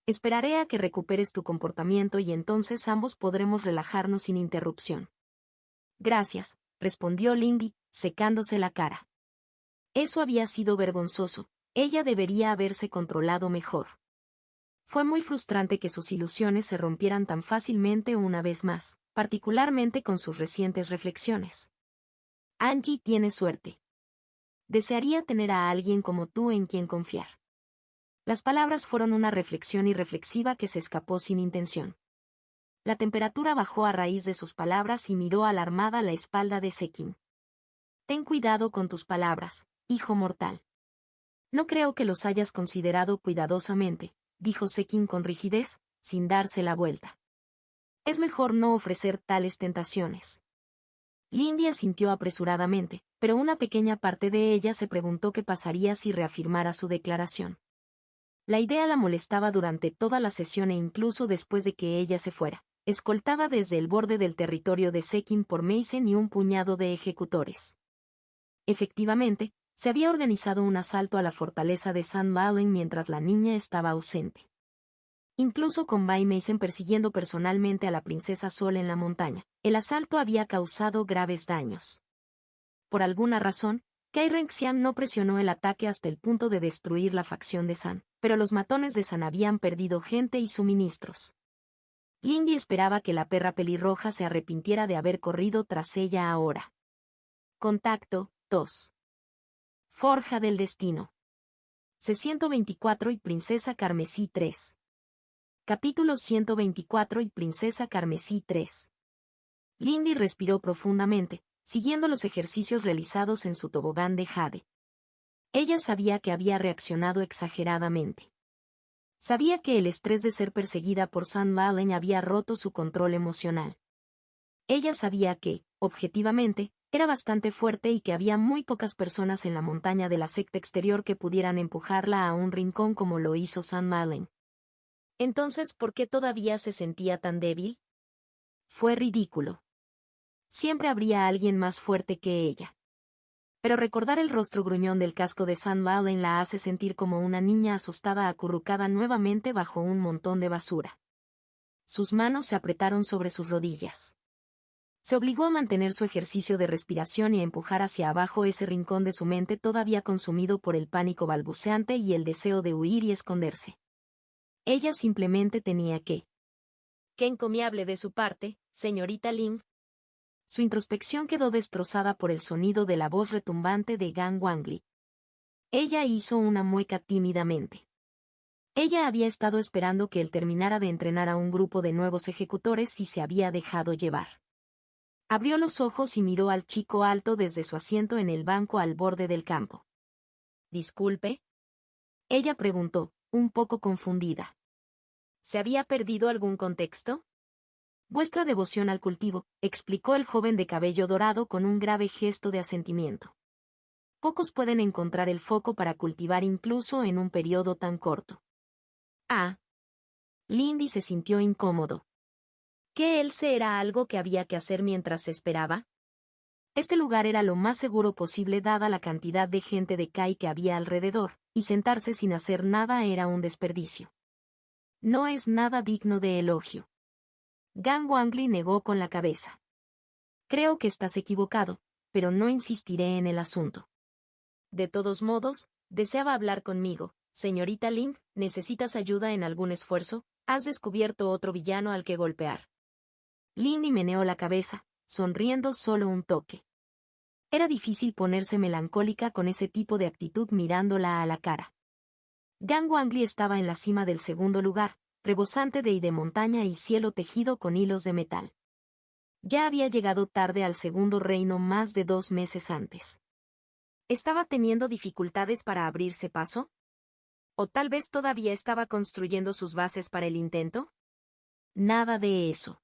[SPEAKER 1] Esperaré a que recuperes tu comportamiento y entonces ambos podremos relajarnos sin interrupción. Gracias, respondió Lindy, secándose la cara. Eso había sido vergonzoso, ella debería haberse controlado mejor. Fue muy frustrante que sus ilusiones se rompieran tan fácilmente una vez más, particularmente con sus recientes reflexiones. Angie tiene suerte. Desearía tener a alguien como tú en quien confiar. Las palabras fueron una reflexión irreflexiva que se escapó sin intención. La temperatura bajó a raíz de sus palabras y miró alarmada la espalda de Sekin. Ten cuidado con tus palabras, hijo mortal. No creo que los hayas considerado cuidadosamente, dijo Sekin con rigidez, sin darse la vuelta. Es mejor no ofrecer tales tentaciones. Lindy asintió apresuradamente, pero una pequeña parte de ella se preguntó qué pasaría si reafirmara su declaración. La idea la molestaba durante toda la sesión e incluso después de que ella se fuera, escoltada desde el borde del territorio de Sekin por Mason y un puñado de ejecutores. Efectivamente, se había organizado un asalto a la fortaleza de San Valen mientras la niña estaba ausente. Incluso con Bai Mason persiguiendo personalmente a la princesa Sol en la montaña, el asalto había causado graves daños. Por alguna razón, Kai Renxian no presionó el ataque hasta el punto de destruir la facción de San, pero los matones de San habían perdido gente y suministros. Lindy esperaba que la perra pelirroja se arrepintiera de haber corrido tras ella ahora. Contacto 2. Forja del Destino. C-124 y Princesa Carmesí 3. Capítulo 124 y Princesa Carmesí 3. Lindy respiró profundamente, siguiendo los ejercicios realizados en su tobogán de jade. Ella sabía que había reaccionado exageradamente. Sabía que el estrés de ser perseguida por Sam Valen había roto su control emocional. Ella sabía que, objetivamente, era bastante fuerte y que había muy pocas personas en la montaña de la secta exterior que pudieran empujarla a un rincón como lo hizo Sam Valen. Entonces, ¿por qué todavía se sentía tan débil? Fue ridículo. Siempre habría alguien más fuerte que ella. Pero recordar el rostro gruñón del casco de Sam Valen la hace sentir como una niña asustada acurrucada nuevamente bajo un montón de basura. Sus manos se apretaron sobre sus rodillas. Se obligó a mantener su ejercicio de respiración y a empujar hacia abajo ese rincón de su mente todavía consumido por el pánico balbuceante y el deseo de huir y esconderse. Ella simplemente tenía que. Qué encomiable de su parte, señorita Ling. Su introspección quedó destrozada por el sonido de la voz retumbante de Gang Wangli. Ella hizo una mueca tímidamente. Ella había estado esperando que él terminara de entrenar a un grupo de nuevos ejecutores y se había dejado llevar. Abrió los ojos y miró al chico alto desde su asiento en el banco al borde del campo. ¿Disculpe? Ella preguntó, un poco confundida. ¿Se había perdido algún contexto? Vuestra devoción al cultivo, explicó el joven de cabello dorado con un grave gesto de asentimiento. Pocos pueden encontrar el foco para cultivar incluso en un periodo tan corto. Ah. Lindy se sintió incómodo. ¿Que él se era algo que había que hacer mientras se esperaba? Este lugar era lo más seguro posible dada la cantidad de gente de Kai que había alrededor, y sentarse sin hacer nada era un desperdicio. No es nada digno de elogio. Gang Wangli negó con la cabeza. Creo que estás equivocado, pero no insistiré en el asunto. De todos modos, deseaba hablar conmigo. Señorita Ling, ¿necesitas ayuda en algún esfuerzo? ¿Has descubierto otro villano al que golpear? Lindy meneó la cabeza, sonriendo solo un toque. Era difícil ponerse melancólica con ese tipo de actitud mirándola a la cara. Gang Wangli estaba en la cima del segundo lugar, rebosante de montaña y cielo tejido con hilos de metal. Ya había llegado tarde al segundo reino más de 2 meses antes. ¿Estaba teniendo dificultades para abrirse paso? ¿O tal vez todavía estaba construyendo sus bases para el intento? Nada de eso.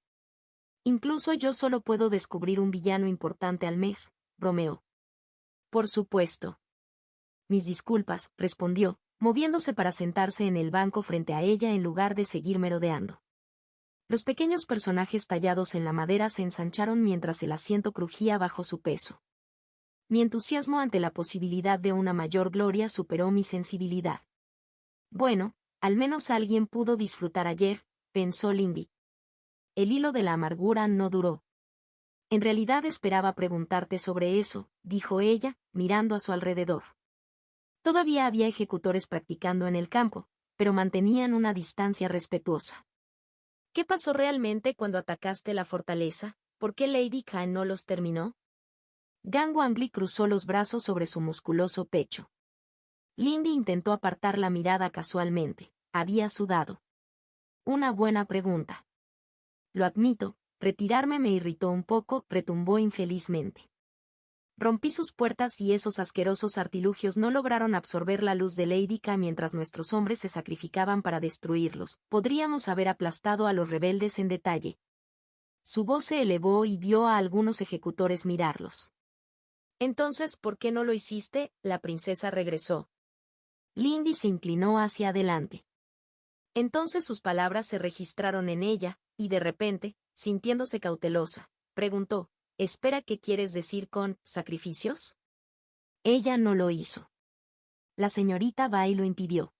[SPEAKER 1] Incluso yo solo puedo descubrir un villano importante al mes, bromeó. Por supuesto. Mis disculpas, respondió, moviéndose para sentarse en el banco frente a ella en lugar de seguir merodeando. Los pequeños personajes tallados en la madera se ensancharon mientras el asiento crujía bajo su peso. Mi entusiasmo ante la posibilidad de una mayor gloria superó mi sensibilidad. Bueno, al menos alguien pudo disfrutar ayer, pensó Lindy. El hilo de la amargura no duró. En realidad esperaba preguntarte sobre eso, dijo ella, mirando a su alrededor. Todavía había ejecutores practicando en el campo, pero mantenían una distancia respetuosa. ¿Qué pasó realmente cuando atacaste la fortaleza? ¿Por qué Lady Khan no los terminó? Gang Wangli cruzó los brazos sobre su musculoso pecho. Lindy intentó apartar la mirada casualmente. Había sudado. Una buena pregunta. Lo admito, retirarme me irritó un poco, retumbó infelizmente. Rompí sus puertas y esos asquerosos artilugios no lograron absorber la luz de Lady K mientras nuestros hombres se sacrificaban para destruirlos. Podríamos haber aplastado a los rebeldes en detalle. Su voz se elevó y vio a algunos ejecutores mirarlos. Entonces, ¿por qué no lo hiciste? La princesa regresó. Lindy se inclinó hacia adelante. Entonces sus palabras se registraron en ella, y de repente, sintiéndose cautelosa, preguntó, ¿espera qué quieres decir con sacrificios? Ella no lo hizo. La señorita Bai lo impidió.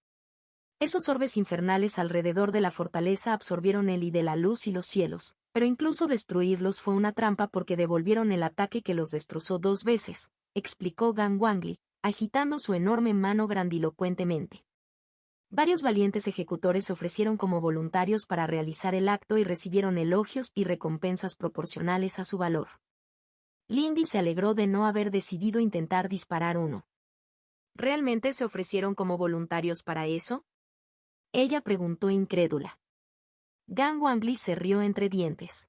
[SPEAKER 1] Esos orbes infernales alrededor de la fortaleza absorbieron el y de la luz y los cielos, pero incluso destruirlos fue una trampa porque devolvieron el ataque que los destrozó 2 veces, explicó Gang Wangli, agitando su enorme mano grandilocuentemente. Varios valientes ejecutores se ofrecieron como voluntarios para realizar el acto y recibieron elogios y recompensas proporcionales a su valor. Lindy se alegró de no haber decidido intentar disparar uno. ¿Realmente se ofrecieron como voluntarios para eso? Ella preguntó incrédula. Gang Wangli se rió entre dientes.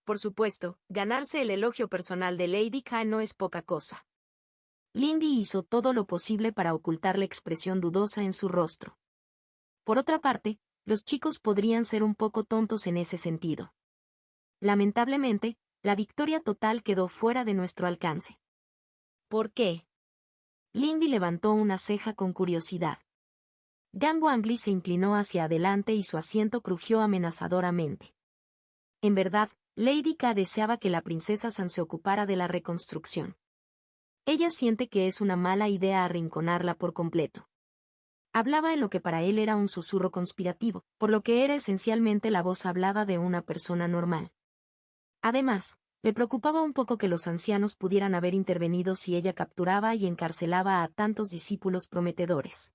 [SPEAKER 1] Por supuesto, ganarse el elogio personal de Lady K no es poca cosa. Lindy hizo todo lo posible para ocultar la expresión dudosa en su rostro. Por otra parte, los chicos podrían ser un poco tontos en ese sentido. Lamentablemente, la victoria total quedó fuera de nuestro alcance. ¿Por qué? Lindy levantó una ceja con curiosidad. Gang Wangli se inclinó hacia adelante y su asiento crujió amenazadoramente. En verdad, Lady K deseaba que la princesa San se ocupara de la reconstrucción. Ella siente que es una mala idea arrinconarla por completo. Hablaba en lo que para él era un susurro conspirativo, por lo que era esencialmente la voz hablada de una persona normal. Además, le preocupaba un poco que los ancianos pudieran haber intervenido si ella capturaba y encarcelaba a tantos discípulos prometedores.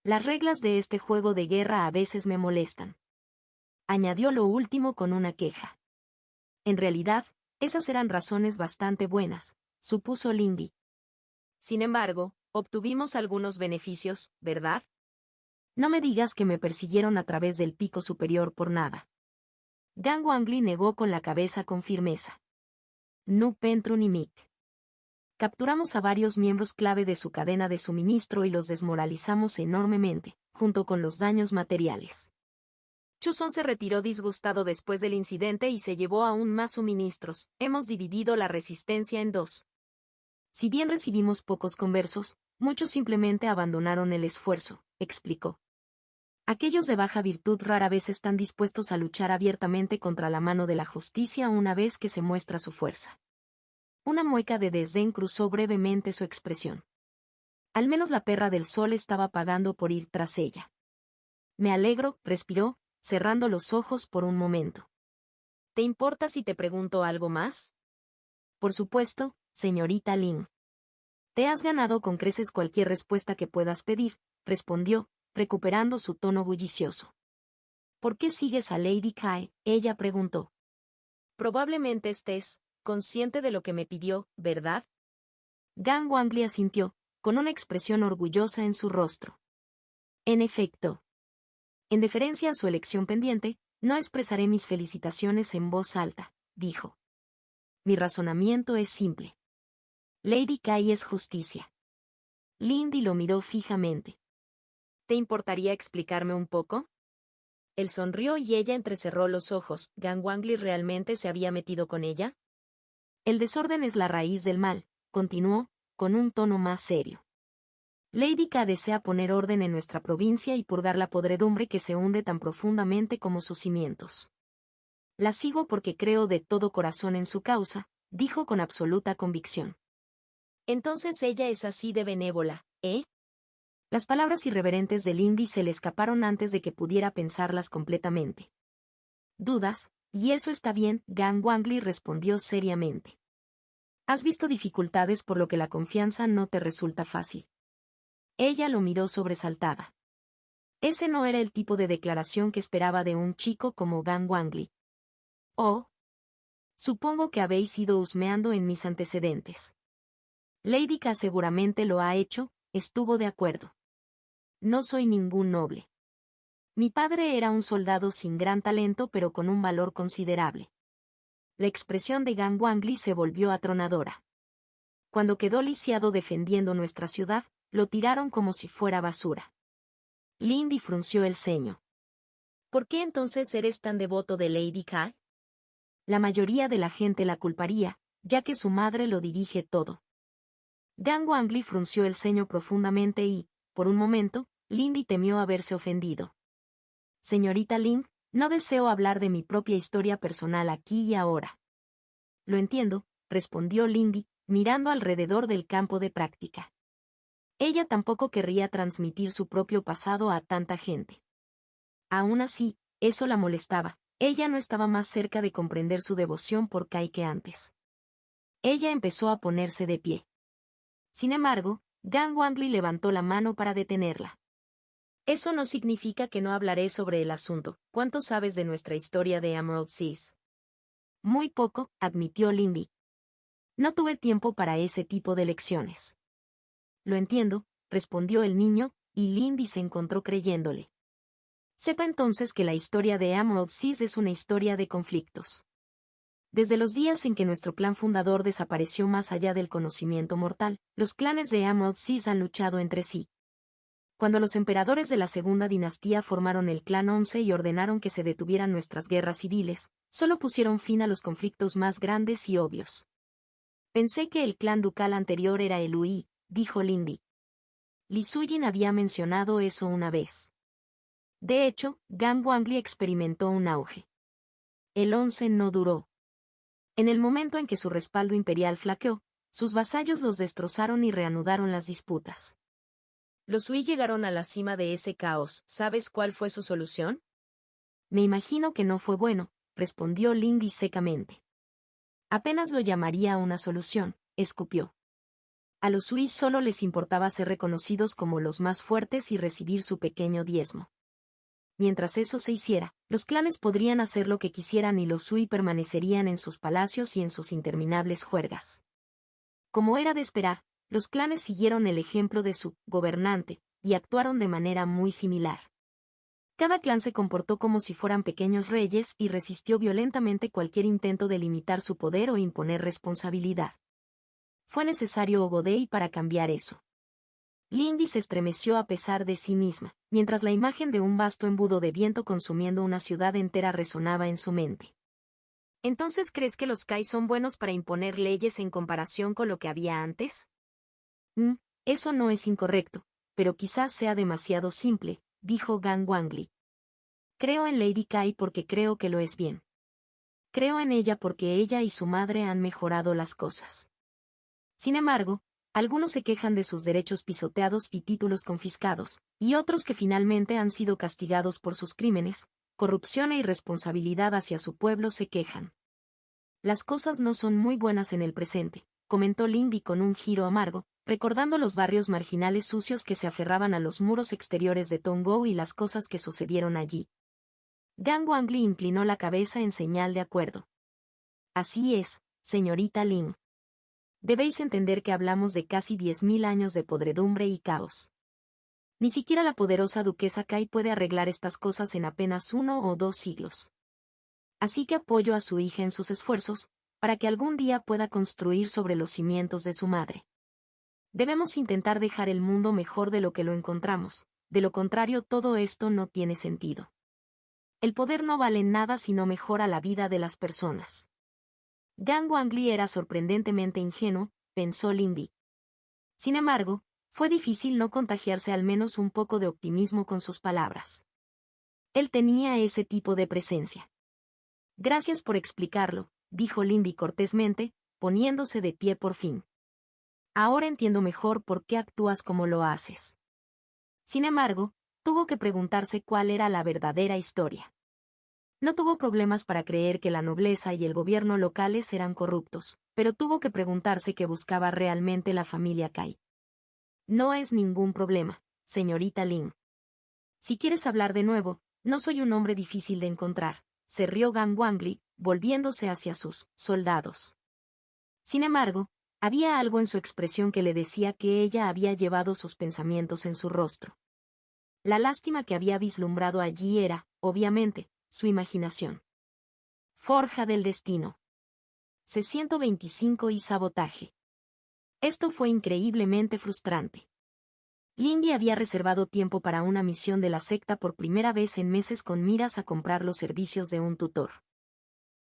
[SPEAKER 1] Las reglas de este juego de guerra a veces me molestan. Añadió lo último con una queja. En realidad, esas eran razones bastante buenas, supuso Lindy. Sin embargo, obtuvimos algunos beneficios, ¿verdad? No me digas que me persiguieron a través del pico superior por nada. Gang Wangli negó con la cabeza con firmeza. No Pentru ni Mick. Capturamos a varios miembros clave de su cadena de suministro y los desmoralizamos enormemente, junto con los daños materiales. Chuson se retiró disgustado después del incidente y se llevó aún más suministros. Hemos dividido la resistencia en dos. Si bien recibimos pocos conversos, muchos simplemente abandonaron el esfuerzo, explicó. Aquellos de baja virtud rara vez están dispuestos a luchar abiertamente contra la mano de la justicia una vez que se muestra su fuerza. Una mueca de desdén cruzó brevemente su expresión. Al menos la perra del sol estaba pagando por ir tras ella. Me alegro, respiró, cerrando los ojos por un momento. ¿Te importa si te pregunto algo más? Por supuesto, señorita Lin. Te has ganado con creces cualquier respuesta que puedas pedir, respondió, recuperando su tono bullicioso. ¿Por qué sigues a Lady Kai? Ella preguntó. Probablemente estés consciente de lo que me pidió, ¿verdad? Gang Wangli asintió, con una expresión orgullosa en su rostro. En efecto. En deferencia a su elección pendiente, no expresaré mis felicitaciones en voz alta, dijo. Mi razonamiento es simple. Lady Kai es justicia. Lindy lo miró fijamente. ¿Te importaría explicarme un poco? Él sonrió y ella entrecerró los ojos. ¿Gang Wangli realmente se había metido con ella? El desorden es la raíz del mal, continuó, con un tono más serio. Lady K desea poner orden en nuestra provincia y purgar la podredumbre que se hunde tan profundamente como sus cimientos. La sigo porque creo de todo corazón en su causa, dijo con absoluta convicción. Entonces ella es así de benévola, ¿eh? Las palabras irreverentes de Lindy se le escaparon antes de que pudiera pensarlas completamente. ¿Dudas? Y eso está bien, Gang Wangli respondió seriamente. Has visto dificultades por lo que la confianza no te resulta fácil. Ella lo miró sobresaltada. Ese no era el tipo de declaración que esperaba de un chico como Gang Wangli. Oh. Supongo que habéis ido husmeando en mis antecedentes. Lady K seguramente lo ha hecho, estuvo de acuerdo. No soy ningún noble. Mi padre era un soldado sin gran talento pero con un valor considerable. La expresión de Gang Wangli se volvió atronadora. Cuando quedó lisiado defendiendo nuestra ciudad, lo tiraron como si fuera basura. Lindy frunció el ceño. ¿Por qué entonces eres tan devoto de Lady K? La mayoría de la gente la culparía, ya que su madre lo dirige todo. Gang Wangli frunció el ceño profundamente y, por un momento, Lindy temió haberse ofendido. Señorita Lin, no deseo hablar de mi propia historia personal aquí y ahora. Lo entiendo, respondió Lindy, mirando alrededor del campo de práctica. Ella tampoco querría transmitir su propio pasado a tanta gente. Aún así, eso la molestaba, ella no estaba más cerca de comprender su devoción por Kai que antes. Ella empezó a ponerse de pie. Sin embargo, Gang Wangli levantó la mano para detenerla. Eso no significa que no hablaré sobre el asunto. ¿Cuánto sabes de nuestra historia de Emerald Seas? Muy poco, admitió Lindy. No tuve tiempo para ese tipo de lecciones. Lo entiendo, respondió el niño, y Lindy se encontró creyéndole. Sepa entonces que la historia de Emerald Seas es una historia de conflictos. Desde los días en que nuestro clan fundador desapareció más allá del conocimiento mortal, los clanes de Emerald Seas han luchado entre sí. Cuando los emperadores de la segunda dinastía formaron el clan 11 y ordenaron que se detuvieran nuestras guerras civiles, solo pusieron fin a los conflictos más grandes y obvios. Pensé que el clan ducal anterior era el Ui, dijo Lindy. Li Sujin había mencionado eso una vez. De hecho, Gang Wangli experimentó un auge. El 11 no duró. En el momento en que su respaldo imperial flaqueó, sus vasallos los destrozaron y reanudaron las disputas. Los Ui llegaron a la cima de ese caos. ¿Sabes cuál fue su solución? Me imagino que no fue bueno, respondió Lindy secamente. Apenas lo llamaría una solución, escupió. A los Ui solo les importaba ser reconocidos como los más fuertes y recibir su pequeño diezmo. Mientras eso se hiciera, los clanes podrían hacer lo que quisieran y los Ui permanecerían en sus palacios y en sus interminables juergas. Como era de esperar, los clanes siguieron el ejemplo de su gobernante, y actuaron de manera muy similar. Cada clan se comportó como si fueran pequeños reyes y resistió violentamente cualquier intento de limitar su poder o imponer responsabilidad. Fue necesario Ogodei para cambiar eso. Lindy se estremeció a pesar de sí misma, mientras la imagen de un vasto embudo de viento consumiendo una ciudad entera resonaba en su mente. ¿Entonces crees que los Kai son buenos para imponer leyes en comparación con lo que había antes? Eso no es incorrecto, pero quizás sea demasiado simple, dijo Gang Wangli. Creo en Lady Kai porque creo que lo es bien. Creo en ella porque ella y su madre han mejorado las cosas. Sin embargo, algunos se quejan de sus derechos pisoteados y títulos confiscados, y otros que finalmente han sido castigados por sus crímenes, corrupción e irresponsabilidad hacia su pueblo se quejan. Las cosas no son muy buenas en el presente, comentó Lindy con un giro amargo, recordando los barrios marginales sucios que se aferraban a los muros exteriores de Tongo y las cosas que sucedieron allí. Gang Wangli inclinó la cabeza en señal de acuerdo. Así es, señorita Ling. Debéis entender que hablamos de casi 10.000 años de podredumbre y caos. Ni siquiera la poderosa duquesa Kai puede arreglar estas cosas en apenas 1 o 2 siglos. Así que apoyo a su hija en sus esfuerzos, para que algún día pueda construir sobre los cimientos de su madre. Debemos intentar dejar el mundo mejor de lo que lo encontramos, de lo contrario todo esto no tiene sentido. El poder no vale nada si no mejora la vida de las personas. Gang Wangli era sorprendentemente ingenuo, pensó Lindy. Sin embargo, fue difícil no contagiarse al menos un poco de optimismo con sus palabras. Él tenía ese tipo de presencia. Gracias por explicarlo, dijo Lindy cortésmente, poniéndose de pie por fin. Ahora entiendo mejor por qué actúas como lo haces. Sin embargo, tuvo que preguntarse cuál era la verdadera historia. No tuvo problemas para creer que la nobleza y el gobierno locales eran corruptos, pero tuvo que preguntarse qué buscaba realmente la familia Kai. No es ningún problema, señorita Ling. Si quieres hablar de nuevo, no soy un hombre difícil de encontrar, se rió Gang Wangli, volviéndose hacia sus soldados. Sin embargo, había algo en su expresión que le decía que ella había llevado sus pensamientos en su rostro. La lástima que había vislumbrado allí era, obviamente, su imaginación. Forja del destino. C-125 y sabotaje. Esto fue increíblemente frustrante. Lindy había reservado tiempo para una misión de la secta por primera vez en meses con miras a comprar los servicios de un tutor.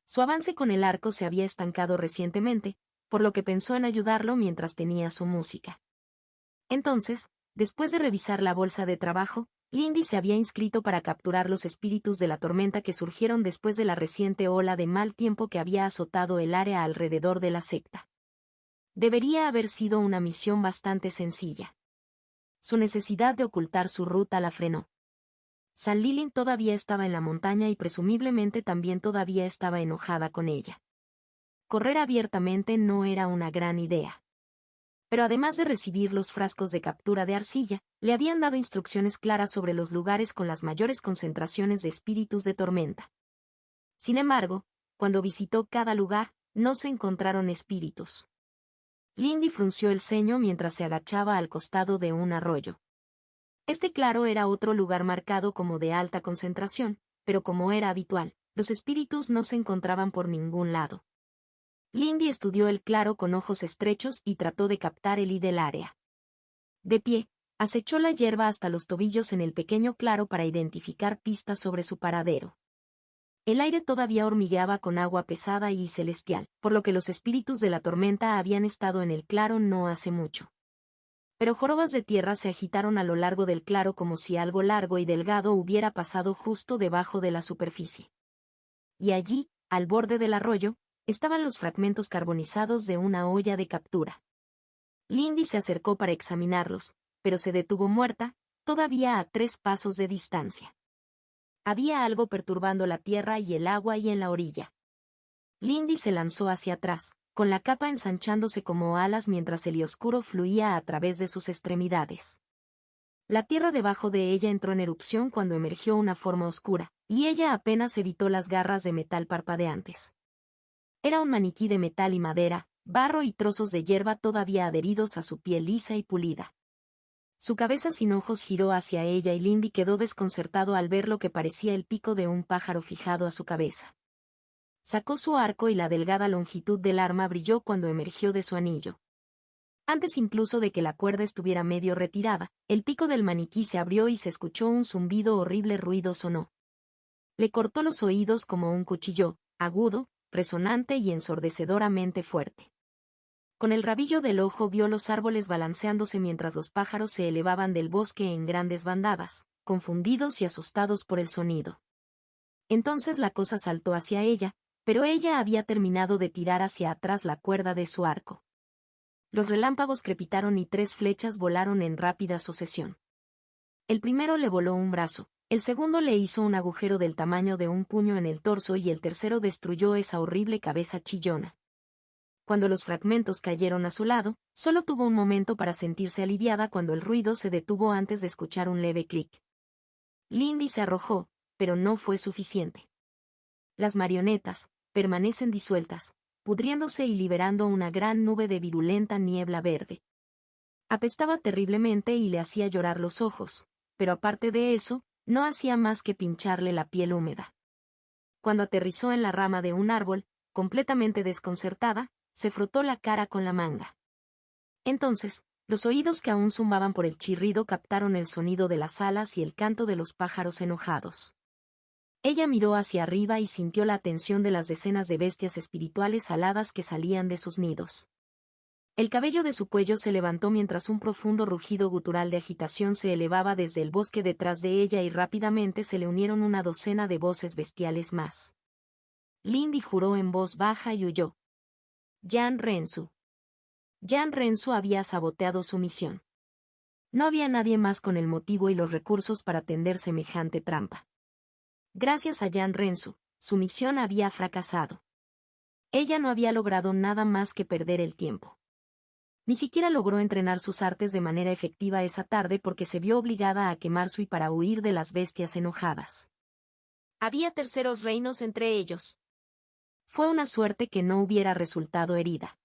[SPEAKER 1] Su avance con el arco se había estancado recientemente, por lo que pensó en ayudarlo mientras tenía su música. Entonces, después de revisar la bolsa de trabajo, Lindy se había inscrito para capturar los espíritus de la tormenta que surgieron después de la reciente ola de mal tiempo que había azotado el área alrededor de la secta. Debería haber sido una misión bastante sencilla. Su necesidad de ocultar su ruta la frenó. San Lilin todavía estaba en la montaña y presumiblemente también todavía estaba enojada con ella. Correr abiertamente no era una gran idea. Pero además de recibir los frascos de captura de arcilla, le habían dado instrucciones claras sobre los lugares con las mayores concentraciones de espíritus de tormenta. Sin embargo, cuando visitó cada lugar, no se encontraron espíritus. Lindy frunció el ceño mientras se agachaba al costado de un arroyo. Este claro era otro lugar marcado como de alta concentración, pero como era habitual, los espíritus no se encontraban por ningún lado. Lindy estudió el claro con ojos estrechos y trató de captar el del área. De pie, acechó la hierba hasta los tobillos en el pequeño claro para identificar pistas sobre su paradero. El aire todavía hormigueaba con agua pesada y celestial, por lo que los espíritus de la tormenta habían estado en el claro no hace mucho. Pero jorobas de tierra se agitaron a lo largo del claro como si algo largo y delgado hubiera pasado justo debajo de la superficie. Y allí, al borde del arroyo, estaban los fragmentos carbonizados de una olla de captura. Lindy se acercó para examinarlos, pero se detuvo muerta, todavía a 3 pasos de distancia. Había algo perturbando la tierra y el agua y en la orilla. Lindy se lanzó hacia atrás, con la capa ensanchándose como alas mientras el oscuro fluía a través de sus extremidades. La tierra debajo de ella entró en erupción cuando emergió una forma oscura, y ella apenas evitó las garras de metal parpadeantes. Era un maniquí de metal y madera, barro y trozos de hierba todavía adheridos a su piel lisa y pulida. Su cabeza sin ojos giró hacia ella y Lindy quedó desconcertado al ver lo que parecía el pico de un pájaro fijado a su cabeza. Sacó su arco y la delgada longitud del arma brilló cuando emergió de su anillo. Antes incluso de que la cuerda estuviera medio retirada, el pico del maniquí se abrió y se escuchó un zumbido horrible ruido sonó. Le cortó los oídos como un cuchillo, agudo, resonante y ensordecedoramente fuerte. Con el rabillo del ojo vio los árboles balanceándose mientras los pájaros se elevaban del bosque en grandes bandadas, confundidos y asustados por el sonido. Entonces la cosa saltó hacia ella, pero ella había terminado de tirar hacia atrás la cuerda de su arco. Los relámpagos crepitaron y 3 flechas volaron en rápida sucesión. El primero le voló un brazo, el segundo le hizo un agujero del tamaño de un puño en el torso y el tercero destruyó esa horrible cabeza chillona. Cuando los fragmentos cayeron a su lado, solo tuvo un momento para sentirse aliviada cuando el ruido se detuvo antes de escuchar un leve clic. Lindy se arrojó, pero no fue suficiente. Las marionetas permanecen disueltas, pudriéndose y liberando una gran nube de virulenta niebla verde. Apestaba terriblemente y le hacía llorar los ojos, pero aparte de eso, no hacía más que pincharle la piel húmeda. Cuando aterrizó en la rama de un árbol, completamente desconcertada, se frotó la cara con la manga. Entonces, los oídos que aún zumbaban por el chirrido captaron el sonido de las alas y el canto de los pájaros enojados. Ella miró hacia arriba y sintió la atención de las decenas de bestias espirituales aladas que salían de sus nidos. El cabello de su cuello se levantó mientras un profundo rugido gutural de agitación se elevaba desde el bosque detrás de ella y rápidamente se le unieron una docena de voces bestiales más. Lindy juró en voz baja y huyó. Jan Rensu. Jan Rensu había saboteado su misión. No había nadie más con el motivo y los recursos para tender semejante trampa. Gracias a Jan Rensu, su misión había fracasado. Ella no había logrado nada más que perder el tiempo. Ni siquiera logró entrenar sus artes de manera efectiva esa tarde porque se vio obligada a quemar Sui para huir de las bestias enojadas. Había terceros reinos entre ellos. Fue una suerte que no hubiera resultado herida.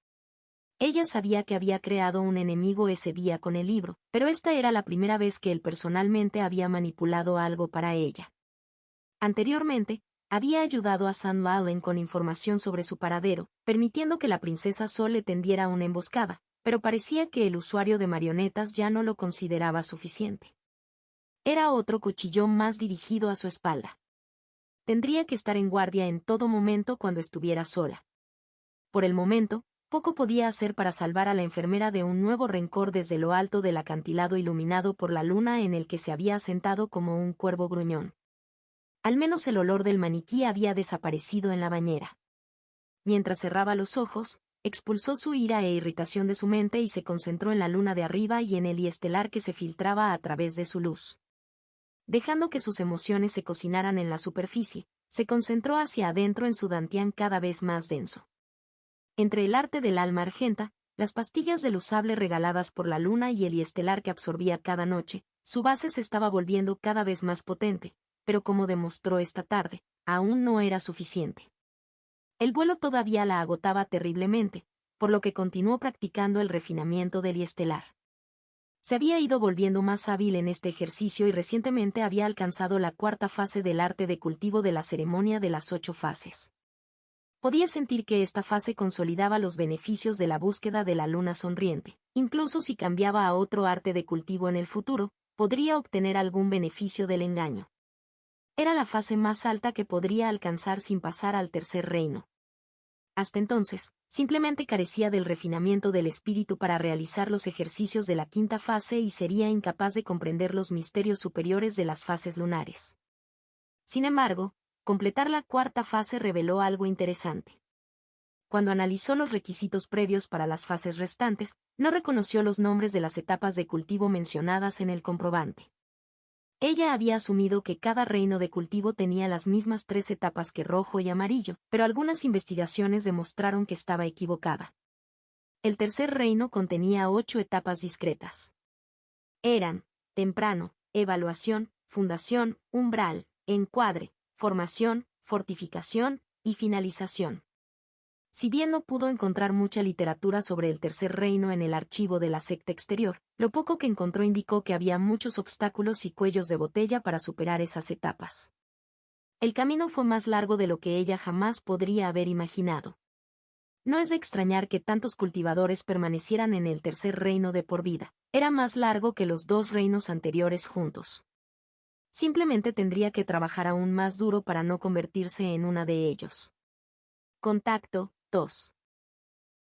[SPEAKER 1] Ella sabía que había creado un enemigo ese día con el libro, pero esta era la primera vez que él personalmente había manipulado algo para ella. Anteriormente, había ayudado a Sam Allen con información sobre su paradero, permitiendo que la princesa Sol le tendiera una emboscada, pero parecía que el usuario de marionetas ya no lo consideraba suficiente. Era otro cuchillón más dirigido a su espalda. Tendría que estar en guardia en todo momento cuando estuviera sola. Por el momento, poco podía hacer para salvar a la enfermera de un nuevo rencor desde lo alto del acantilado iluminado por la luna en el que se había sentado como un cuervo gruñón. Al menos el olor del maniquí había desaparecido en la bañera. Mientras cerraba los ojos, expulsó su ira e irritación de su mente y se concentró en la luna de arriba y en el estelar que se filtraba a través de su luz. Dejando que sus emociones se cocinaran en la superficie, se concentró hacia adentro en su dantián cada vez más denso. Entre el arte del alma argenta, las pastillas de luz sable regaladas por la luna y el estelar que absorbía cada noche, su base se estaba volviendo cada vez más potente, pero como demostró esta tarde, aún no era suficiente. El vuelo todavía la agotaba terriblemente, por lo que continuó practicando el refinamiento del estelar. Se había ido volviendo más hábil en este ejercicio y recientemente había alcanzado la 4ª fase del arte de cultivo de la ceremonia de las 8 fases. Podía sentir que esta fase consolidaba los beneficios de la búsqueda de la luna sonriente. Incluso si cambiaba a otro arte de cultivo en el futuro, podría obtener algún beneficio del engaño. Era la fase más alta que podría alcanzar sin pasar al tercer reino. Hasta entonces, simplemente carecía del refinamiento del espíritu para realizar los ejercicios de la quinta fase y sería incapaz de comprender los misterios superiores de las fases lunares. Sin embargo, completar la cuarta fase reveló algo interesante. Cuando analizó los requisitos previos para las fases restantes, no reconoció los nombres de las etapas de cultivo mencionadas en el comprobante. Ella había asumido que cada reino de cultivo tenía las mismas 3 etapas que rojo y amarillo, pero algunas investigaciones demostraron que estaba equivocada. El tercer reino contenía 8 etapas discretas. Eran: temprano, evaluación, fundación, umbral, encuadre, formación, fortificación y finalización. Si bien no pudo encontrar mucha literatura sobre el tercer reino en el archivo de la secta exterior, lo poco que encontró indicó que había muchos obstáculos y cuellos de botella para superar esas etapas. El camino fue más largo de lo que ella jamás podría haber imaginado. No es de extrañar que tantos cultivadores permanecieran en el tercer reino de por vida. Era más largo que los 2 reinos anteriores juntos. Simplemente tendría que trabajar aún más duro para no convertirse en una de ellos. Contacto 2.